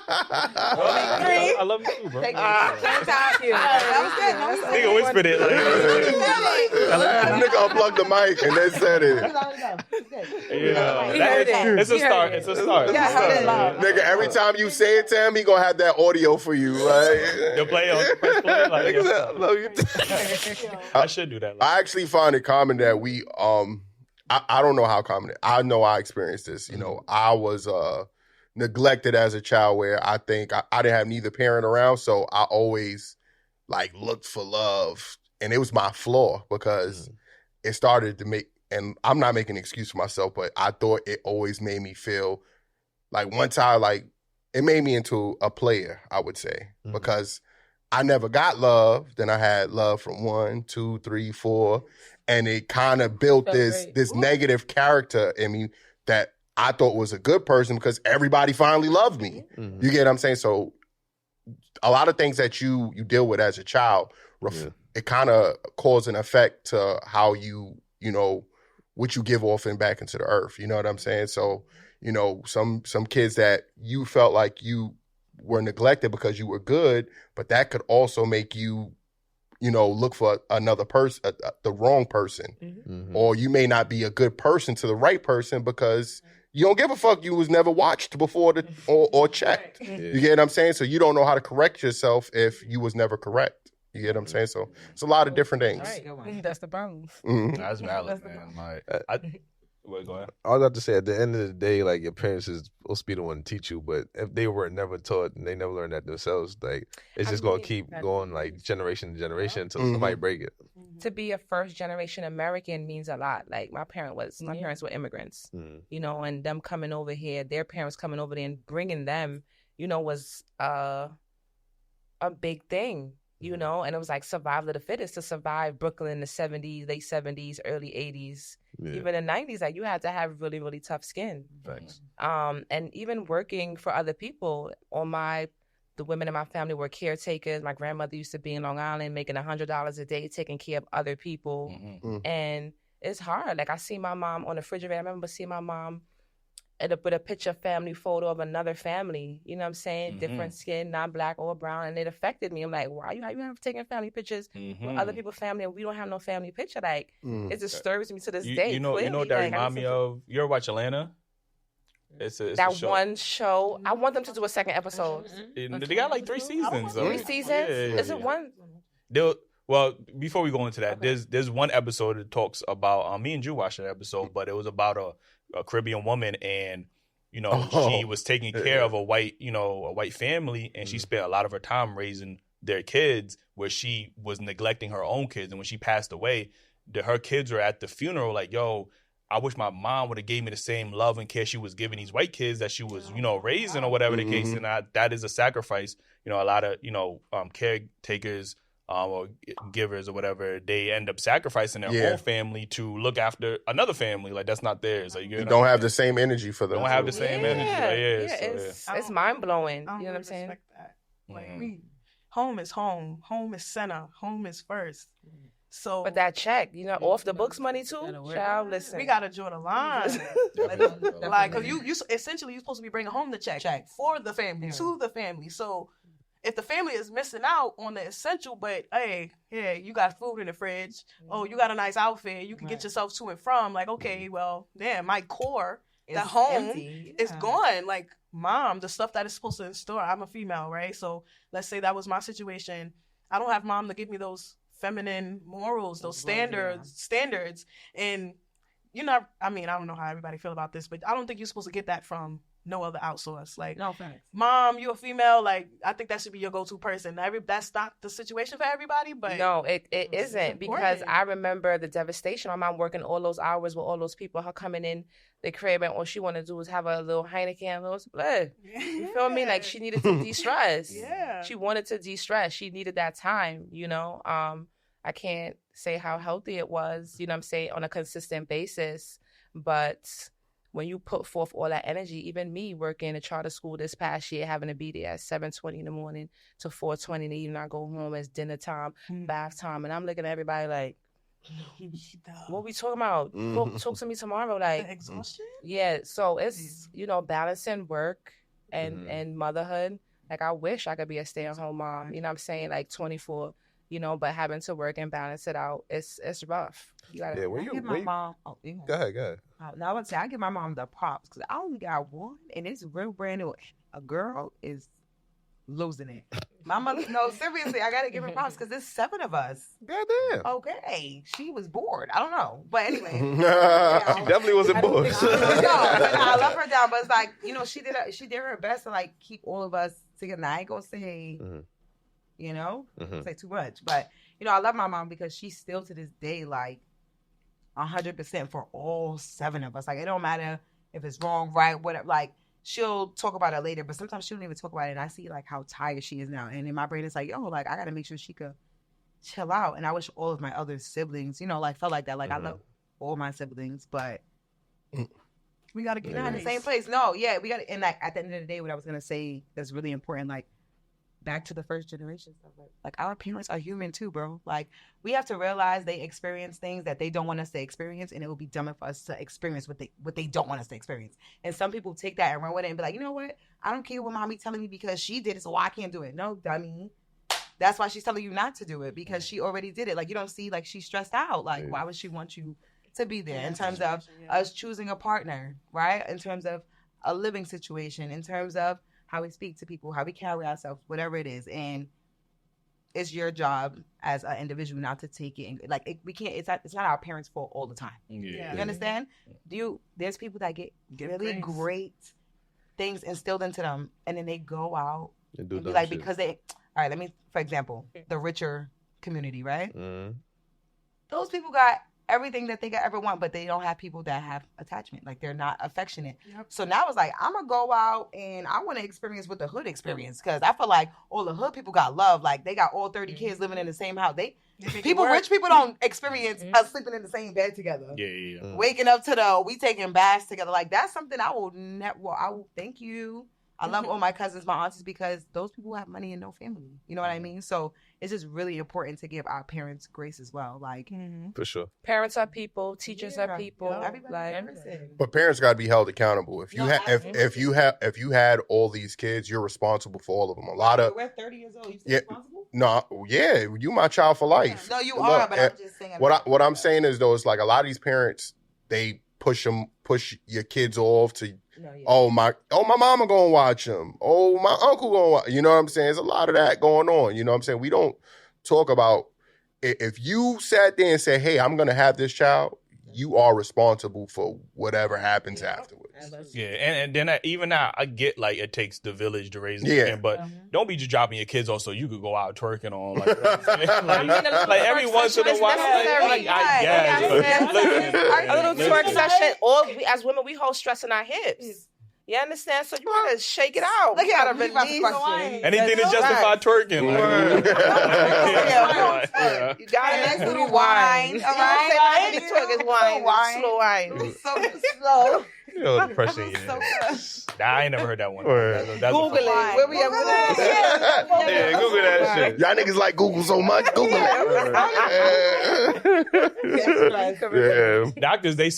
A: I love you too, bro.
G: Thank you.
B: That was good. That was good.
A: Nigga whispered it.
E: Nigga unplugged the mic and then said it.
A: It's a start. It's a start.
E: Nigga, every time you say it to him, he gonna have that audio for you. Like,
A: You'll play on press play. Like,
D: I love you.
A: I should do that.
E: I actually find it common that we I don't know how common it. I know I experienced this. You know, I was neglected as a child, where I think I didn't have neither parent around, so I always like looked for love, and it was my flaw because it started to make. And I'm not making an excuse for myself, but I thought it always made me feel like once I like it made me into a player, I would say, because I never got love. Then I had love from 1, 2, 3, 4. And it kind of built this negative character in me that I thought was a good person because everybody finally loved me. You get what I'm saying? So a lot of things that you deal with as a child, it kind of cause an effect to how you know, what you give off and back into the earth. You know what I'm saying? So, you know, some kids that you felt like you were neglected because you were good, but that could also make you, look for another person, the wrong person.
G: Mm-hmm.
E: Or you may not be a good person to the right person because you don't give a fuck. You was never watched before or checked.
D: Yeah.
E: You get what I'm saying? So you don't know how to correct yourself if you was never correct. You get what I'm saying? So it's a lot of different things.
F: Right. That's the problem.
E: Mhm.
A: That's valid, man. Well, go ahead.
D: I was about to say, at the end of the day, like, your parents is supposed to be the one to teach you, but if they were never taught and they never learned that themselves, like, it's just gonna keep going, like, generation to generation until somebody break it.
G: To be a first generation American means a lot. Like my parents were immigrants, and them coming over here, their parents coming over there and bringing them, was a big thing. And it was like survival of the fittest to survive Brooklyn in the 70s, late 70s, early 80s, even the 90s. Like you had to have really, really tough skin.
D: Thanks.
G: And even working for other people. The women in my family were caretakers. My grandmother used to be in Long Island making $100 a day, taking care of other people. And it's hard. Like I see my mom on the refrigerator. I remember seeing my mom with a picture family photo of another family, you know what I'm saying? Different skin, not black or brown. And it affected me. I'm like, why you have taking family pictures with other people's family and we don't have no family picture? Like, it disturbs me to this day.
A: You know what that remind me of? You ever watch Atlanta? It's a show.
G: One show. I want them to do a second episode.
A: They got like 3 seasons.
G: 3 seasons? Is it one?
A: Well, before we go into that, there's one episode that talks about, me and Drew watched that episode, but it was about a Caribbean woman, and she was taking care of a white family, and she spent a lot of her time raising their kids, where she was neglecting her own kids. And when she passed away, her kids were at the funeral like, yo, I wish my mom would have gave me the same love and care she was giving these white kids that she was, raising, or whatever the case. And that is a sacrifice. A lot of, caretakers or givers or whatever, they end up sacrificing their whole family to look after another family. Like, that's not theirs. Like,
E: you don't have the same energy for them.
A: Don't have the same energy.
G: It's mind blowing. You know what I'm saying?
C: That. Like, home is home. Home is center. Home is first. So,
G: but that check, off the books money too. Child, listen,
C: we gotta draw the line. Like, cause you essentially you're supposed to be bringing home the check for the family, to the family. So, if the family is missing out on the essential, but hey, yeah, you got food in the fridge. Oh, you got a nice outfit. You can get yourself to and from. Like, okay, well, damn, my core, the home is gone. Like, mom, the stuff that is supposed to install. I'm a female, right? So let's say that was my situation. I don't have mom to give me those feminine morals, those standards. And I don't know how everybody feel about this, but I don't think you're supposed to get that from no other outsource. Like,
B: no thanks.
C: Mom, you're a female. Like, I think that should be your go-to person. That's not the situation for everybody, but
G: no, it isn't, because I remember the devastation. My mom working all those hours with all those people, her coming in the crib, and all she wanted to do was have a little Heineken, a little blood. You feel me? Like, she needed to de-stress. She wanted to de-stress. She needed that time. I can't say how healthy it was. You know what I'm saying, on a consistent basis, but when you put forth all that energy, even me working in a charter school this past year, having to be there at 7:20 in the morning to 4:20 in the evening, I go home, it's dinner time, bath time, and I'm looking at everybody like, what we talking about? Talk to me tomorrow. Like,
C: exhaustion?
G: Yeah, so it's, balancing work and motherhood. Like, I wish I could be a stay-at-home mom, you know what I'm saying, like 24, but having to work and balance it out, it's rough. You gotta,
B: mom.
D: Go ahead.
B: Now I would say I give my mom the props because I only got one, and it's real brand new. A girl is losing it. My mother, no, seriously, I gotta give her props because there's 7 of us.
D: Goddamn.
B: Okay, she was bored. I don't know, but anyway,
D: she definitely wasn't bored.
B: No, I love her down, but it's like, she did her best to like keep all of us together. Now, I ain't gonna say. Say too much, but I love my mom because she's still to this day like 100% for all 7 of us. Like, it don't matter if it's wrong, right, whatever. Like, she'll talk about it later, but sometimes she don't even talk about it. And I see like how tired she is now, and in my brain it's like, yo, like I gotta make sure she could chill out. And I wish all of my other siblings, felt like that. Like, I love all my siblings, but
C: we gotta get
B: in the same place. No, yeah, we gotta. And like at the end of the day, what I was gonna say that's really important, like, back to the first generation stuff. Like our parents are human too, bro. Like we have to realize they experience things that they don't want us to experience, and it will be dumber for us to experience what they don't want us to experience. And some people take that and run with it and be like, you know what? I don't care what mommy telling me because she did it, so I can't do it. No, dummy. That's why she's telling you not to do it, because she already did it. Like you don't see, like she's stressed out. Like why would she want you to be there? In terms of us choosing a partner, right? In terms of a living situation, in terms of how we speak to people, how we carry ourselves, whatever it is. And it's your job as an individual not to take it. We can't, it's not our parents' fault all the time.
A: Yeah.
B: You understand? There's people that get really great things instilled into them, and then they go out and be like, shit. Because they, all right, for example, the richer community, right? Mm-hmm. Those people got everything that they could ever want, but they don't have people that have attachment. Like they're not affectionate. Yep. So now it's like, I'm going to go out and I want to experience what the hood experience, because I feel like all the hood people got love. Like they got all 30 kids living in the same house. Rich people don't experience us sleeping in the same bed together. Yeah. Waking up to we taking baths together. Like that's something I will thank you. I love all my cousins, my aunties, because those people have money and no family. You know what I mean? So it's just really important to give our parents grace as well. Like
D: for sure,
G: parents are people, teachers are people.
E: But parents got to be held accountable. If you had all these kids, you're responsible for all of them. A lot of
B: we're 30 years old. You still responsible?
E: No, you my child for life.
B: No, you are. But I'm just saying.
E: What I'm saying is though, it's like a lot of these parents, they push your kids off to. Oh my mama gonna watch him. Oh, my uncle gonna watch. You know what I'm saying? There's a lot of that going on. You know what I'm saying? We don't talk about if you sat there and said, hey, I'm gonna have this child, you are responsible for whatever happens afterwards.
A: Yeah, and then I get like it takes the village to raise a kid, but don't be just dropping your kids off so you could go out twerking on like like every once in a while.
G: A little twerk session. Or as women, we hold stress in our hips. You understand? So you gotta shake it out.
B: Look at release.
A: Anything to justify twerking.
G: You gotta do wine. All right? Twerk is wine. Slow wine.
B: So slow.
D: You know the pressure.
A: Nah, I ain't never heard that one.
G: That's Google it. Where we at?
D: Yeah, Google that shit.
E: Y'all niggas like Google so much. Google
A: it. Doctors, they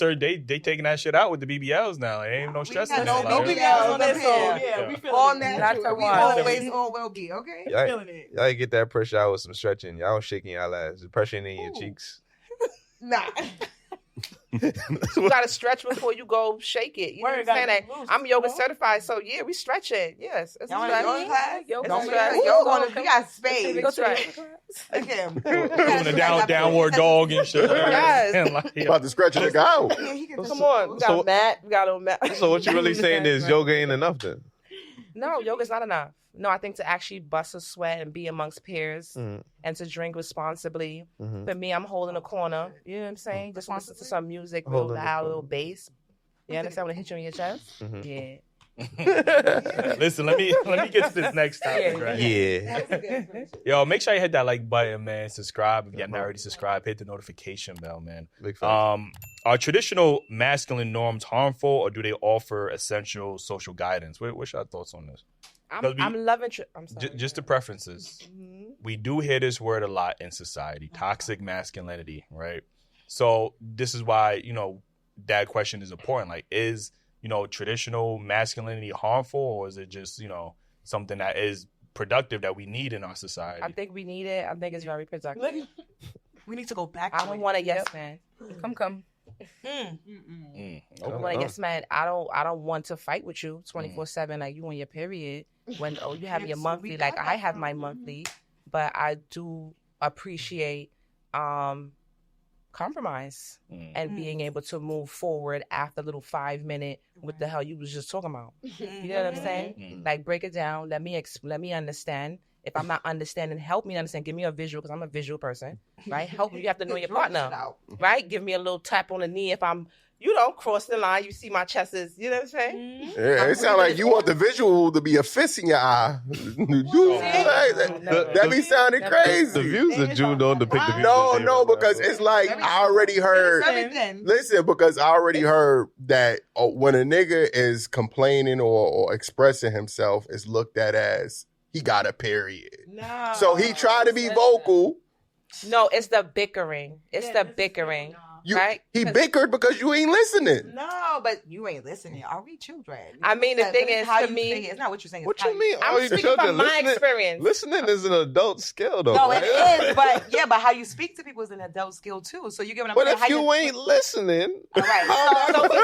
A: taking that shit out with the BBLs now. There ain't no stress.
B: No BBLs on this one. Yeah, we feel all natural. We always all will be. Okay,
D: feeling it. Y'all get that pressure out with some stretching. Y'all shaking y'all ass. The pressure in your cheeks.
B: Nah.
G: You gotta stretch before you go shake it. You know what I'm saying? I'm yoga certified, so yeah, we stretch it. Yes, it's
B: yoga class. You got space.
A: Again, doing a downward dog and shit.
G: Yes,
E: about to stretch a nigga out.
G: Come on, we got mat. We got on mat.
D: So what you really saying is yoga ain't enough then?
G: No, yoga's not enough. No, I think to actually bust a sweat and be amongst peers and to drink responsibly. For me, I'm holding a corner. You know what I'm saying? Just listen to some music, real loud, little bass. You understand when I hit you in your chest? Yeah.
A: Listen, let me get to this next topic, right?
D: Yeah.
A: Yo, make sure you hit that like button, man. Subscribe if you're not already subscribed. Hit the notification bell, man. Are traditional masculine norms harmful, or do they offer essential social guidance? What's your thoughts on this?
G: I'm loving. I'm sorry.
A: Just the preferences. We do hear this word a lot in society: toxic masculinity, right? So this is why that question is important. Like, is traditional masculinity harmful, or is it just something that is productive that we need in our society?
G: I think we need it. I think it's very productive.
C: We need to go back.
G: I don't want a yes man. Come. I don't want a yes man. I don't want to fight with you 24/7 like you on your period. When you have your monthly, like I have my monthly, but I do appreciate compromise and being able to move forward after a little 5-minute what the hell you was just talking about. You know what I'm saying? Like break it down. Let me understand. If I'm not understanding, help me understand. Give me a visual, because I'm a visual person, right? Help me. You have to know your partner, right? Give me a little tap on the knee if I'm, cross the line. You see my chest is, you know what I'm saying?
E: Yeah, it sounds like you want the visual to be a fist in your eye. That be sounding crazy.
D: The views of June don't depict the views.
E: No, because it's like I already heard. Listen, because I already heard that when a nigga is complaining or expressing himself, is looked at as he got a period.
B: No.
E: So he tried to be vocal.
G: No, it's the bickering. It's the bickering. Right?
E: He bickered because you ain't listening.
B: No, but you ain't listening. Are we children?
G: I mean, the thing is,
B: how
G: to
B: you
G: me,
B: say it. It's not what you're saying.
D: What you mean?
G: I'm speaking from my experience.
D: Listening is an adult skill, though.
B: No,
D: right?
B: it is, but how you speak to people is an adult skill too. So you get what I'm
D: But
B: saying?
D: if you ain't listening,
B: all right.
G: So for me,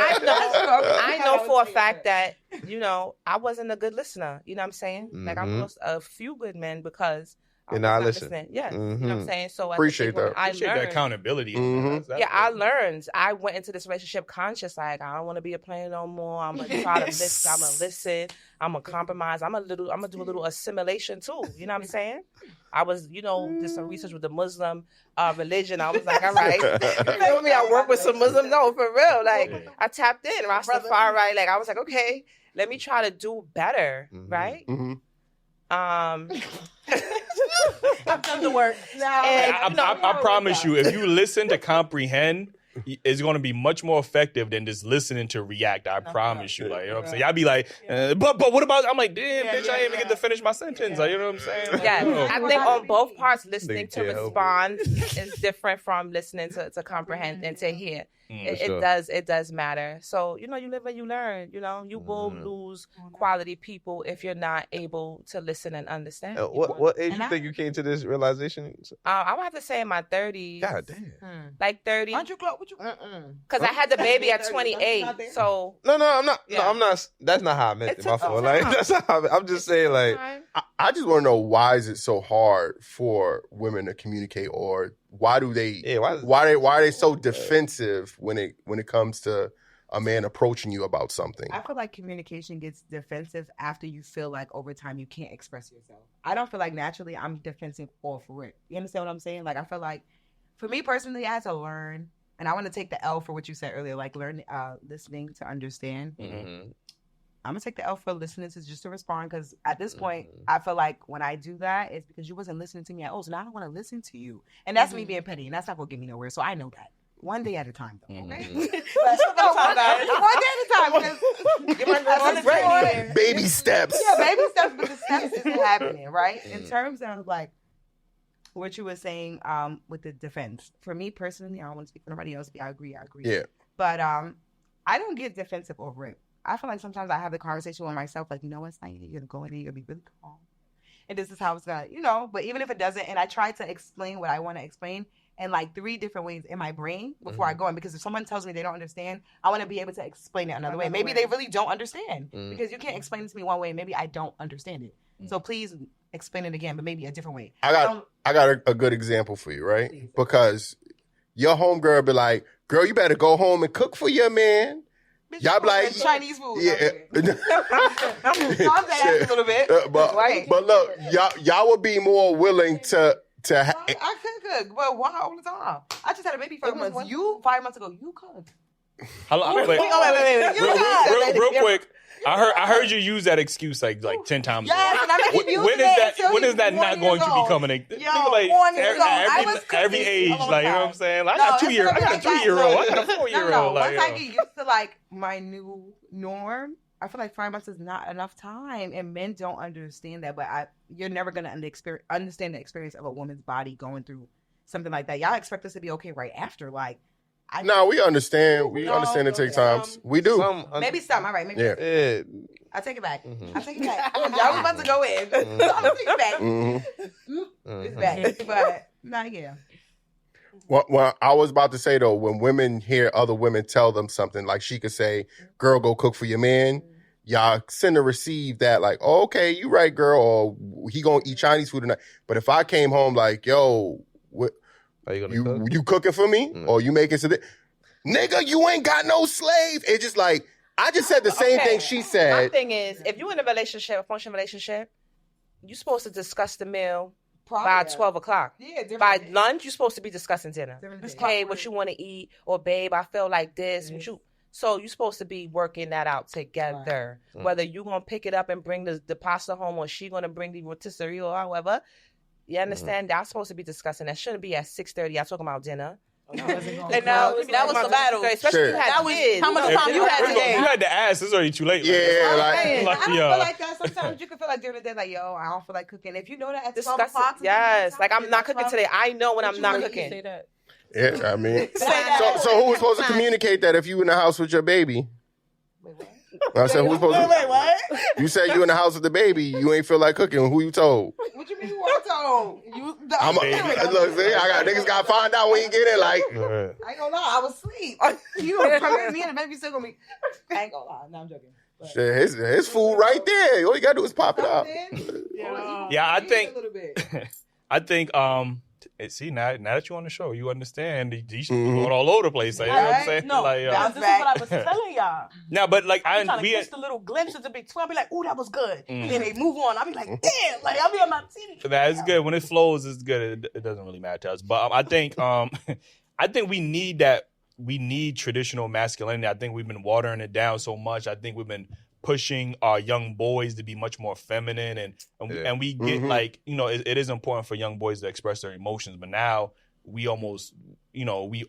G: I know for a fact that, you know, I wasn't a good listener. You know what I'm saying? Like, I lost a few good men because I was not listening. Yes. You know what I'm saying? So
E: appreciate that.
A: I appreciate that accountability.
G: I learned. I went into this relationship conscious. Like, I don't want to be a player no more. I'm gonna try to listen. I'm gonna listen. I'm gonna compromise. I'm gonna do a little assimilation too. You know what I'm saying? I was, you know, did some research with the Muslim religion. I was like, all right, you feel me? I work with some Muslims. No, for real. Like, I tapped in Rastafari. Like, I was like, okay, let me try to do better, right? I've done the work.
A: I promise you, if you listen to comprehend, it's going to be much more effective than just listening to react. I promise you. Like, you know what I'm saying? Y'all be like, but what about? I'm like, damn, bitch, I ain't even get to finish my sentence. Like, you know what I'm saying? Like,
G: yeah, I think on both parts, listening to respond is different from listening to comprehend and to hear. It does matter. So, you know, you live and you learn. You know, you will lose quality people if you're not able to listen and understand.
D: What age you think you came to this realization?
G: I would have to say in my 30s.
D: God damn.
G: Like 30.
B: Aren't you close?
G: Because I had the baby at 28. So
D: no, I'm not. Yeah. No, I'm not. That's not how I meant it. My fault. Like, that's not how I'm just saying. Like,
E: I just want to know, why is it so hard for women to communicate, or why do they? Yeah, why are they so defensive when it comes to a man approaching you about something?
B: I feel like communication gets defensive after you feel like over time you can't express yourself. I don't feel like naturally I'm defensive off rip. You understand what I'm saying? Like, I feel like for me personally, I had to learn, and I want to take the L for what you said earlier, like listening to understand. I'm gonna take the L for listening to just to respond, because at this point, I feel like when I do that, it's because you wasn't listening to me at all. So now I don't want to listen to you, and that's me being petty, and that's not gonna get me nowhere. So I know that. One day at a time, though. Okay. One day at a time.
E: Baby steps.
B: Yeah, baby steps, but the steps isn't happening, right? In terms of like what you were saying, with the defense. For me personally, I don't want to speak for nobody else. I agree.
E: Yeah.
B: But I don't get defensive over it. I feel like sometimes I have the conversation with myself, like, you know what, Saeed, you're gonna go in there, you're gonna be really calm, and this is how it's gonna, you know. But even if it doesn't, and I try to explain what I want to explain in like 3 different ways in my brain before I go in, because if someone tells me they don't understand, I want to be able to explain it another way. Maybe they really don't understand, because you can't explain it to me one way. Maybe I don't understand it, so please explain it again, but maybe a different way.
E: I got a good example for you, right? Because your homegirl be like, girl, you better go home and cook for your man. Y'all be like
B: Chinese food.
E: Yeah.
B: I'm a little bit.
E: But look, y'all would be more willing to.
B: I could cook, but why all the time? I just had a baby 5 months. 5 months ago, you cooked.
A: Wait. Real quick. I heard you use that excuse like 10 times.
B: Yes, and I'm gonna keep using it.
A: When is that not going to become an excuse? Like every age, like, you know what I'm saying? Like, I got a 2-year-old. I got a 3-year-old. I got a 4-year-old.
B: No. Once I get used to like my new norm, I feel like 5 months is not enough time, and men don't understand that. But you're never gonna understand the experience of a woman's body going through something like that. Y'all expect us to be okay right after, like.
E: No, we understand. We understand it takes time. We do.
B: Maybe some. All right. Maybe.
E: Yeah.
B: I take it back. I take it back. Y'all was about to go in. I'm gonna take it back. It's back. But not yeah.
E: Well, I was about to say though, when women hear other women tell them something, like she could say, "Girl, go cook for your man." Y'all send or receive that like, oh, "Okay, you right, girl," or "He gonna eat Chinese food tonight." But if I came home like, "Yo, what? You cooking for me? Or you making something? Nigga, you ain't got no slave." It's just like, I just said the same thing she said.
G: My thing is, if you're in a relationship, a functional relationship, you're supposed to discuss the meal by 12 o'clock.
B: Yeah,
G: by lunch, you're supposed to be discussing dinner. Hey, what you want to eat? Or babe, I feel like this. So you're supposed to be working that out together. Right. Whether you're going to pick it up and bring the pasta home, or she going to bring the rotisserie, or however. You understand? Y'all supposed to be discussing that. Shouldn't be at 6:30. Y'all talking about dinner.
C: And
G: now
C: that was the battle.
G: Especially you had kids.
C: How much time you had today?
A: You had to ask. It's already too late.
E: Yeah,
B: I don't feel like that. Sometimes you can feel like during the day, like, yo, I don't feel like cooking. If you know that at 12 o'clock.
G: Yes, like I'm not cooking today. I know when I'm not cooking.
F: Say that.
E: Yeah, I mean, so who was supposed to communicate that if you in the house with your baby?
B: Wait, what?
E: I said, who's supposed to?
C: Wait, what?
E: You said you in the house with the baby. You ain't feel like cooking. Who you told?
B: What you mean you want told?
E: Look, see, niggas got to find out when you get it. Like,
B: I ain't gonna lie, I was asleep. You gonna come at me and the baby still gonna be. I ain't gonna lie. No, I'm joking. But
E: shit, his food right there. All you gotta do is pop it out.
A: Yeah, I think. I think. See, now that you're on the show, you understand. You should be going all over the place. Like, you know what I'm saying?
C: No,
A: like,
C: this is what I was telling y'all.
A: No, but like
C: I'm trying to catch the little glimpses of Big 12. I'll be like, ooh, that was good. And then they move on. I'll be like, damn. Like, I'll be on my TV.
A: That's good. When it flows, it's good. It doesn't really matter to us. But I think we need that. We need traditional masculinity. I think we've been watering it down so much. I think we've been pushing our young boys to be much more feminine and we get like, you know, it is important for young boys to express their emotions, but now we almost, you know, we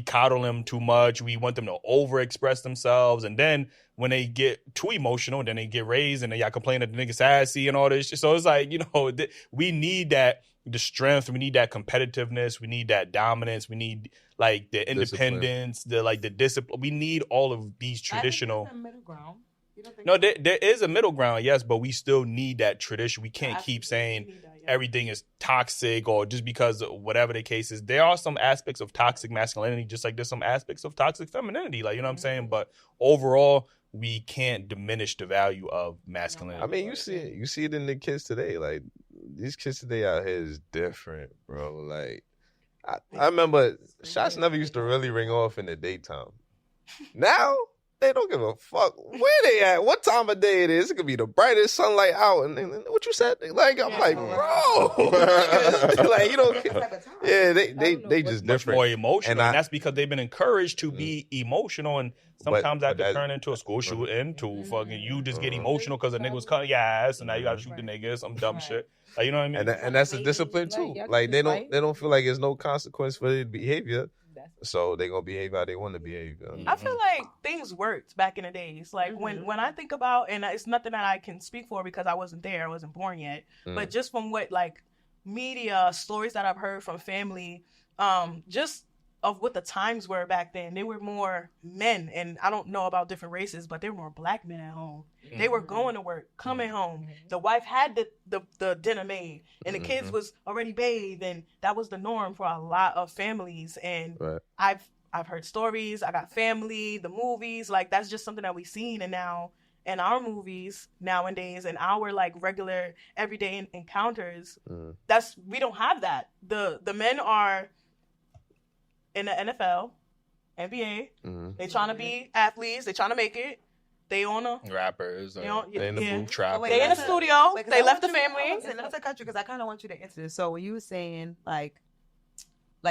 A: coddle them too much. We want them to over express themselves, and then when they get too emotional, then they get raised and they y'all complain that the nigga sassy and all this shit. So it's like, you know, we need that, the strength, we need that competitiveness, we need that dominance, we need like the independence, the discipline. We need all of these traditional.
B: Middle ground.
A: No, there is a middle ground, yes, but we still need that tradition. We can't keep saying everything is toxic or just because of whatever the case is. There are some aspects of toxic masculinity, just like there's some aspects of toxic femininity. Like, you know what I'm saying? But overall, we can't diminish the value of masculinity.
D: I mean, you see it in the kids today. Like, these kids today out here is different, bro. Like, I remember shots never used to really ring off in the daytime. Now, they don't give a fuck where they at, what time of day it is. It could be the brightest sunlight out, and what you said, like I'm like, bro, like you know, yeah, they just different,
A: more emotional, and that's because they've been encouraged to be emotional, and sometimes that could turn into a school shooting, to fucking you just get emotional because a nigga was cutting your ass, and now you gotta shoot the nigga, some dumb shit. Like, you know what I mean? And
D: that's a discipline too. Like they don't feel like there's no consequence for their behavior. So they gonna behave how they want to behave.
C: I feel like things worked back in the days. Like when I think about, and it's nothing that I can speak for because I wasn't there, I wasn't born yet. But just from what like media stories that I've heard from family, just of what the times were back then, they were more men, and I don't know about different races, but there were more black men at home. They were going to work, coming home. The wife had the dinner made, and the kids was already bathed, and that was the norm for a lot of families. And I've heard stories. I got family, the movies, like that's just something that we've seen. And now in our movies nowadays, and our like regular everyday encounters, we don't have that. The men are in the NFL, NBA. They trying to be athletes. They trying to make it. They own a
A: rappers.
C: They in the
A: booth trap.
C: They in the studio. They left the family.
B: Let us cut you because I kind of want you to answer this. So when you were saying like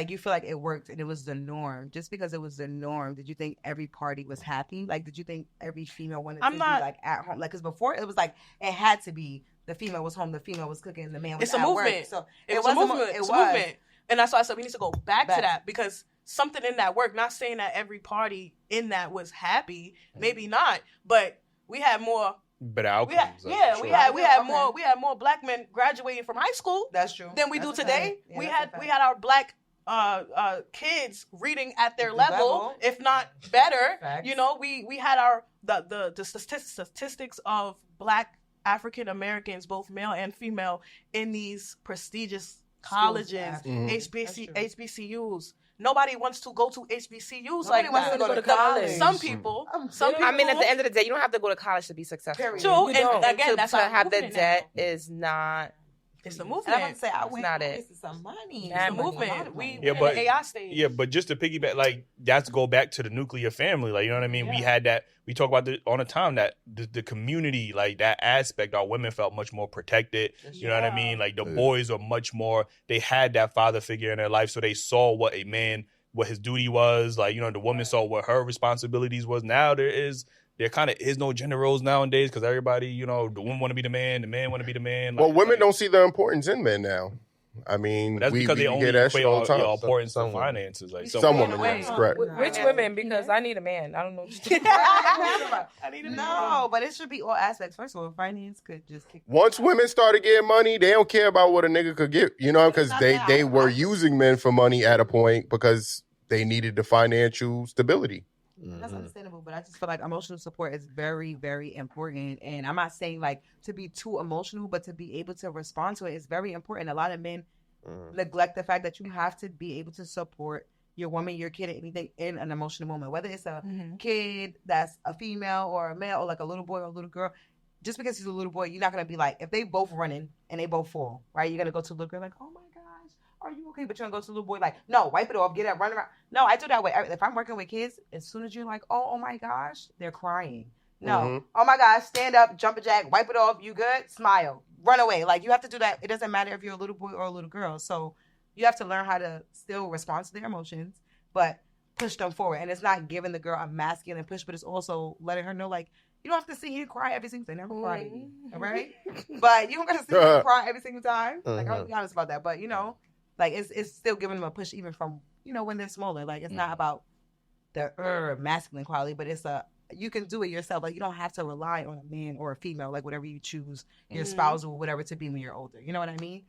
B: you feel like it worked and it was the norm, just because it was the norm, did you think every party was happy? Like, did you think every female wanted to be like at home? Like, because before it was like it had to be the female was home, the female was cooking, the man was at work. So it was a movement. It's a movement.
C: And that's why I said we need to go back to that, because something in that work, not saying that every party in that was happy, maybe not, but we had more
A: better outcomes.
C: We had more black men graduating from high school.
B: That's true.
C: Than we do today. Yeah, we had our black kids reading at their level, if not better. Facts. You know, we had the statistics of black African Americans, both male and female, in these prestigious colleges, HBCUs. Nobody wants to go to HBCUs.
B: Nobody wants to go to college.
C: Some people.
G: I mean, at the end of the day, you don't have to go to college to be successful.
C: True. And again, that's
G: to have the debt is not.
C: It's the movement.
B: I'm say I went
G: not it.
B: Some money.
C: It's the movement. We in
A: but
C: the AI stage.
A: Yeah, but just to piggyback, like that's go back to the nuclear family. Like, you know what I mean? Yeah. We had that. We talk about all the time that the community, like that aspect, our women felt much more protected. You know what I mean? Like the boys are much more. They had that father figure in their life, so they saw what his duty was. Like, you know, the woman saw what her responsibilities was. Now there kind of is no gender roles nowadays because everybody, you know, the woman want to be the man want to be the man.
E: Well, women don't see the importance in men now. I mean,
A: That's
E: we
A: because they only
E: hear that
A: equate
E: shit all the time.
A: your importance to
D: Some women.
A: finances. Like
E: Some women, yes, correct.
F: Which women? Because I need a man. I don't know.
C: I need to
B: No, but it should be all aspects. First of all, finance could just kick.
E: Once women started getting money, they don't care about what a nigga could get, you know, because they were using men for money at a point because they needed the financial stability.
B: That's understandable, but I just feel like emotional support is very, very important. And I'm not saying like to be too emotional, but to be able to respond to it is very important. A lot of men neglect the fact that you have to be able to support your woman, your kid, anything in an emotional moment, whether it's a kid that's a female or a male or like a little boy or a little girl. Just because he's a little boy, you're not going to be like, if they both running and they both fall, right? You're going to go to the little girl like, oh my gosh, are you okay? But you're going to go to the little boy like, no, wipe it off, get up, run around. No, I do that way. If I'm working with kids, as soon as you're like, oh my gosh, they're crying. No, oh my gosh, stand up, jump a jack, wipe it off, you good? Smile, run away. Like you have to do that. It doesn't matter if you're a little boy or a little girl. So you have to learn how to still respond to their emotions, but push them forward. And it's not giving the girl a masculine push, but it's also letting her know like, you don't have to see you cry every single time. Never cry, all right? But you don't got to see you cry every single time. Like, I'll be honest about that. But, you know, like, it's still giving them a push even from, you know, when they're smaller. Like, it's not about the masculine quality, but it's you can do it yourself. Like, you don't have to rely on a man or a female, like, whatever you choose, your spouse or whatever to be when you're older. You know what I mean?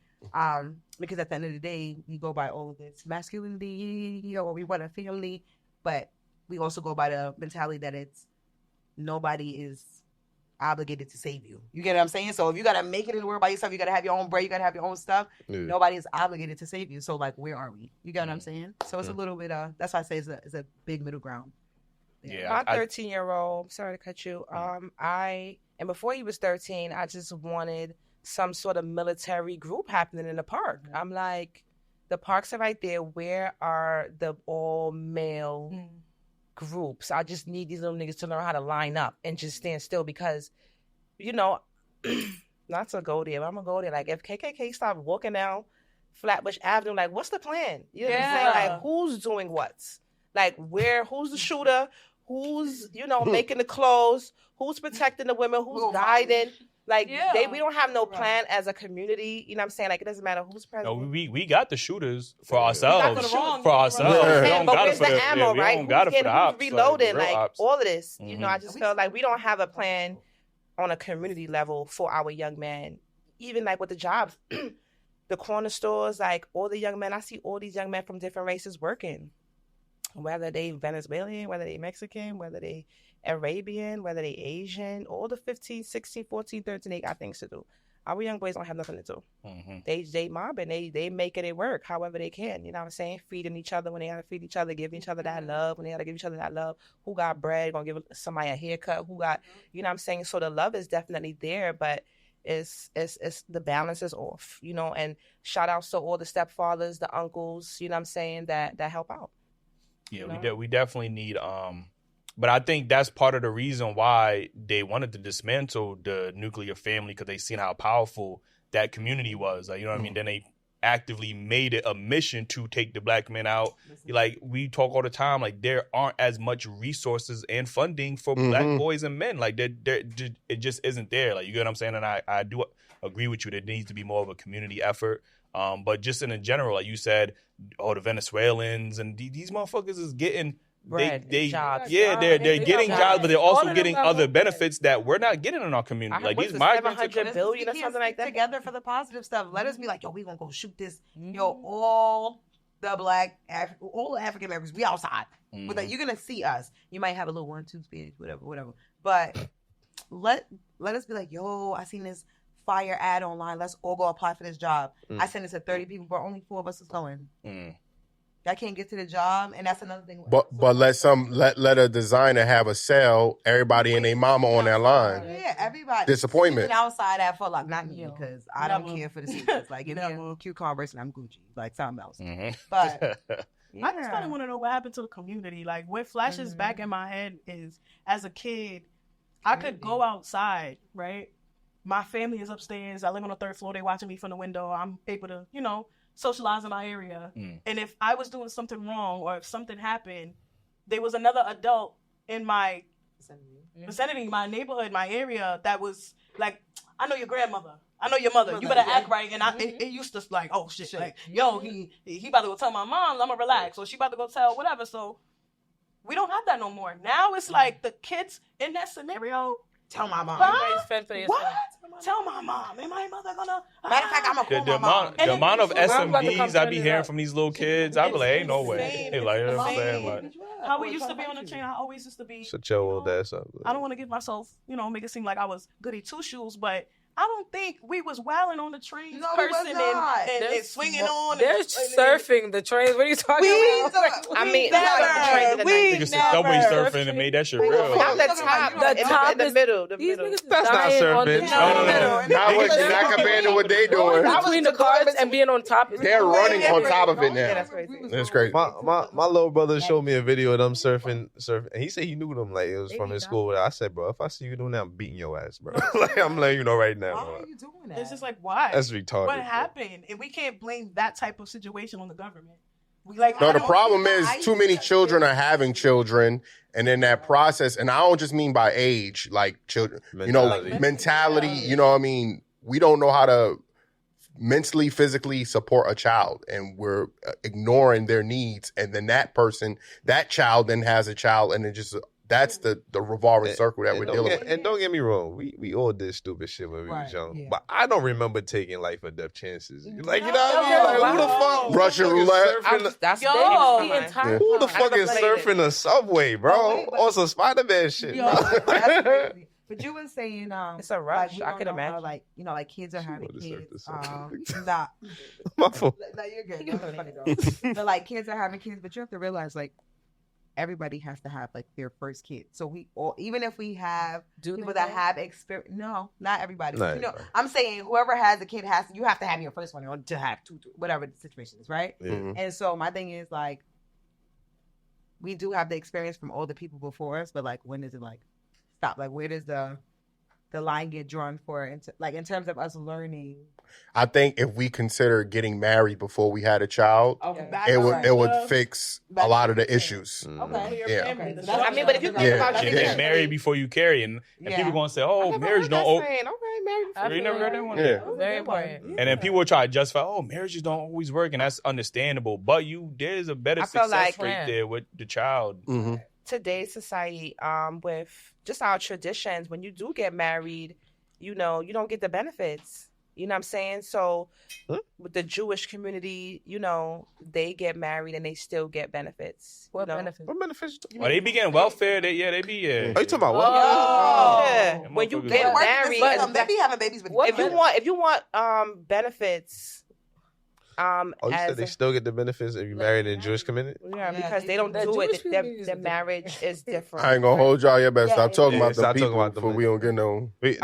B: Because at the end of the day, we go by all of this masculinity, or we want a family, but we also go by the mentality that it's nobody is obligated to save you. You get what I'm saying? So if you got to make it in the world by yourself, you got to have your own bread, you got to have your own stuff. Yeah. Nobody is obligated to save you. So like, where are we? You get what I'm saying? So it's a little bit, that's why I say it's a big middle ground.
G: Yeah. My 13-year-old, sorry to cut you. And before he was 13, I just wanted some sort of military group happening in the park. I'm like, the parks are right there. Where are the all male groups? I just need these little niggas to learn how to line up and just stand still because, you know, not to go there, but I'm gonna go there. Like if KKK stop walking down Flatbush Avenue, like what's the plan? You know what I'm saying? Like who's doing what? Like who's the shooter? Who's, you know, making the clothes? Who's protecting the women? Who's guiding? Like we don't have no plan as a community. You know what I'm saying? Like it doesn't matter who's president.
A: No, we got the shooters for ourselves. For ourselves.
G: Yeah. But where's the ammo, right? Who's reloading? Like all of this. You know, I just feel like we don't have a plan on a community level for our young men. Even like with the jobs, the corner stores, like all the young men. I see all these young men from different races working. Whether they Venezuelan, whether they Mexican, whether they Arabian, whether they Asian, all the 15, 16, 14, 13, they got things to do. Our young boys don't have nothing to do. They mobbing, they making it work however they can. You know what I'm saying? Feeding each other when they gotta feed each other, giving each other that love when they gotta give each other that love. Who got bread, gonna give somebody a haircut, who got, you know what I'm saying? So the love is definitely there, but it's the balance is off, you know, and shout outs to all the stepfathers, the uncles, you know what I'm saying, that help out.
A: Yeah, you know? we definitely need but I think that's part of the reason why they wanted to dismantle the nuclear family, because they seen how powerful that community was. Like, you know what I mean? Then they actively made it a mission to take the black men out. Like we talk all the time, like there aren't as much resources and funding for black boys and men. Like it just isn't there. Like, you get what I'm saying? And I do agree with you. There needs to be more of a community effort. But just in general, like you said, the Venezuelans and these motherfuckers is getting jobs. Yeah, they're getting jobs, but they're also getting other benefits that we're not getting in our community. Like these migrants,
G: $700 billion or something like that.
B: Together for the positive stuff. Let us be like, yo, we gonna go shoot this. Yo, all the black, all the African Americans, we outside. But like, you're gonna see us. You might have a little 1-2 Spanish, whatever. But let us be like, yo, I seen this fire ad online. Let's all go apply for this job. I sent it to 30 people, but only 4 of us is going. I can't get to the job, and that's another thing.
E: But let a designer have a sale. Everybody and their mama on that line.
B: Yeah, everybody.
E: Disappointment.
B: Outside at for like not me because I don't care for the secrets. Like give me cute Converse and I'm Gucci, like something else. But
C: I just kind of want to know what happened to the community. Like what flashes back in my head is as a kid, I could go outside, right? My family is upstairs. I live on the 3rd floor. They're watching me from the window. I'm able to, you know, socialize in my area. And if I was doing something wrong or if something happened, there was another adult in my vicinity, my neighborhood, my area that was like, I know your grandmother. I know your mother. You better act right. And it used to like, oh shit, like, yo, he about to go tell my mom, I'm gonna relax, or she about to go tell whatever. So we don't have that no more. Now it's like the kids in that scenario. Tell my mom. What? Tell my mom. Am my mother gonna?
B: Matter of fact, I'm gonna call my mom.
A: The amount of SMVs I be hearing from these little kids, I be like, ain't no way. They like, you know what I'm saying? Like,
C: how we used to be on the train, I always used to be.
D: Shut your old ass up.
C: I don't want to give myself, make it seem like I was goody two shoes, but I don't think we was wilding on the trains, cursing and swinging on.
F: They're surfing the trains. What are you talking about?
G: I mean,
A: niggas subway surfing and made that shit real.
G: Not the top. The top in the middle. The middle.
D: That's not surfing.
E: Not compared to what they doing.
F: Between the cars and being on top.
E: They're running on top of it now.
G: That's crazy.
E: That's crazy.
D: My little brother showed me a video of them surfing, and he said he knew them like it was from his school. I said, bro, if I see you doing that, I'm beating your ass, bro. Like, I'm letting you know right now.
B: Why
D: Bro.
B: are you doing that?
C: It's just like, why?
D: That's retarded.
C: What happened? And we can't blame that type of situation on the government.
E: No, the problem is too many children are having children, and in that process, and I don't just mean by age, like children, mentality, you know what I mean? We don't know how to mentally, physically support a child, and we're ignoring their needs, and then that child then has a child, and it just... That's the revolving circle that we're dealing with.
D: And don't get me wrong, we all did stupid shit when we was young. Yeah. But I don't remember taking life or death chances. Like, you know what I mean? Like, who the fuck?
E: Russian roulette.
G: That's
D: who the fuck is surfing the subway, bro? Or some Spider-Man shit.
B: That's crazy. But you were saying,
G: it's a rush.
B: Like,
G: I can imagine.
B: Like kids are having kids.
D: My fault.
B: No, you're good. You're funny, though. But like kids are having kids, but you have to realize like everybody has to have like their first kid. So even if we have people that have experience, no, not everybody. I'm saying whoever has a kid you have to have your first one or to have two, whatever the situation is, right?
D: Mm-hmm.
B: And so my thing is like, we do have the experience from older people before us, but like, when does it like stop? Like, where does the line get drawn for in terms of us learning?
E: I think if we consider getting married before we had a child, it would fix a lot of the issues.
B: Okay.
E: Yeah.
G: I mean, but if you think about
A: you get married before you carry, and people gonna say, "Oh, marriage don't." You never heard that one?
F: Yeah. Very important.
A: And then people will try to justify, "Oh, marriages don't always work," and that's understandable. But there's a better success rate there with the child.
E: Mm-hmm.
G: Today's society, with just our traditions, when you do get married, you don't get the benefits. You know what I'm saying? So with the Jewish community, they get married and they still get benefits.
F: What benefits?
D: What benefits?
A: They be getting welfare. They be.
D: Are you talking about what?
G: Yeah. When you get married,
B: they be having babies with
G: if you want benefits.
D: You said they still get the benefits if you're married in the Jewish community?
G: Yeah, because they don't do it. Their marriage is different.
E: I ain't gonna hold y'all. You better stop talking about the
D: stop
E: people
D: talking about
E: before we don't get no.
A: This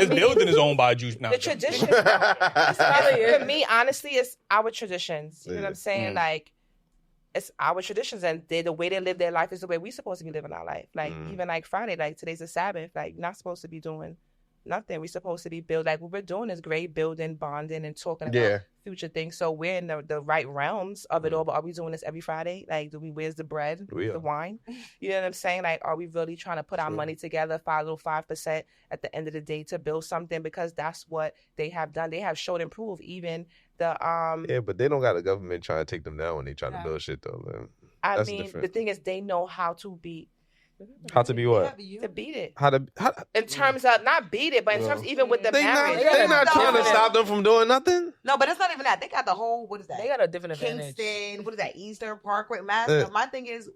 A: building is owned by Jews now.
G: The tradition, for me, honestly, it's our traditions. You know what I'm saying? Like, it's our traditions, and the way they live their life is the way we're supposed to be living our life. Like, even like Friday, like today's a Sabbath. Like, you're not supposed to be doing nothing. We're supposed to be building. Like, what we're doing is great, building, bonding, and talking about future things. So we're in the right realms of it all. But are we doing this every Friday? Like, where's the bread, the wine? You know what I'm saying? Like, are we really trying to put our money together, 5% at the end of the day to build something? Because that's what they have done. They have showed and proved. Even the
D: Yeah, but they don't got the government trying to take them down when they try to build shit though. Man.
G: I mean, the thing is, they know how to beat.
D: How to be what?
G: To beat it.
D: How
G: in terms of not beat it, but in terms even with the marriage.
D: They're not trying to stop them from doing nothing.
B: No, but it's not even that. They got the whole, what is that?
F: They got a different advantage.
B: Kingston, what is that? Eastern Parkway, Master. My thing is,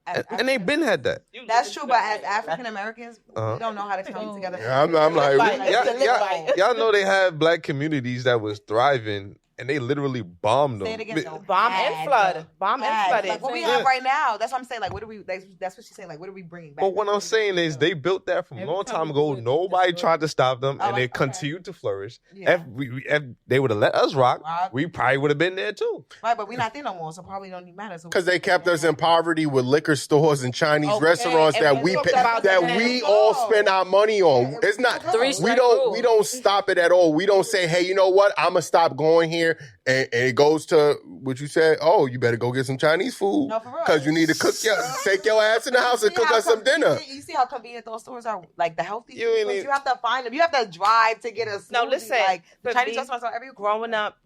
D: and they've been had that.
B: That's true, but as African Americans, we don't know how to come together.
E: I'm like,
D: y'all know they had black communities that was thriving. And they literally bombed them.
B: Say it again,
G: bomb and flood.
B: Like what we have right now. That's what I'm saying. Like, what do we? That's what she's saying. Like, what are we bringing back?
D: But what I'm saying is, they built that from a long time ago. Nobody tried to stop them, and they continued to flourish. If they would have let us rock, we probably would have been there too.
B: Right, but we're not there no more, so probably don't even matter.
E: Because they kept us in poverty with liquor stores and Chinese restaurants that we all spend our money on. It's not. We don't stop it at all. We don't say, hey, you know what? I'm gonna stop going here here, and it goes to what you said. Oh, you better go get some Chinese food
B: No, for real.
E: because you need to take your ass in the house and cook us some dinner.
B: You see how convenient those stores are? Like the healthy
D: You ain't
B: foods, you have to find them. You have to drive to get a smoothie.
G: No, listen,
B: like the
G: for
B: Chinese
G: me,
B: restaurants are everywhere.
G: growing up,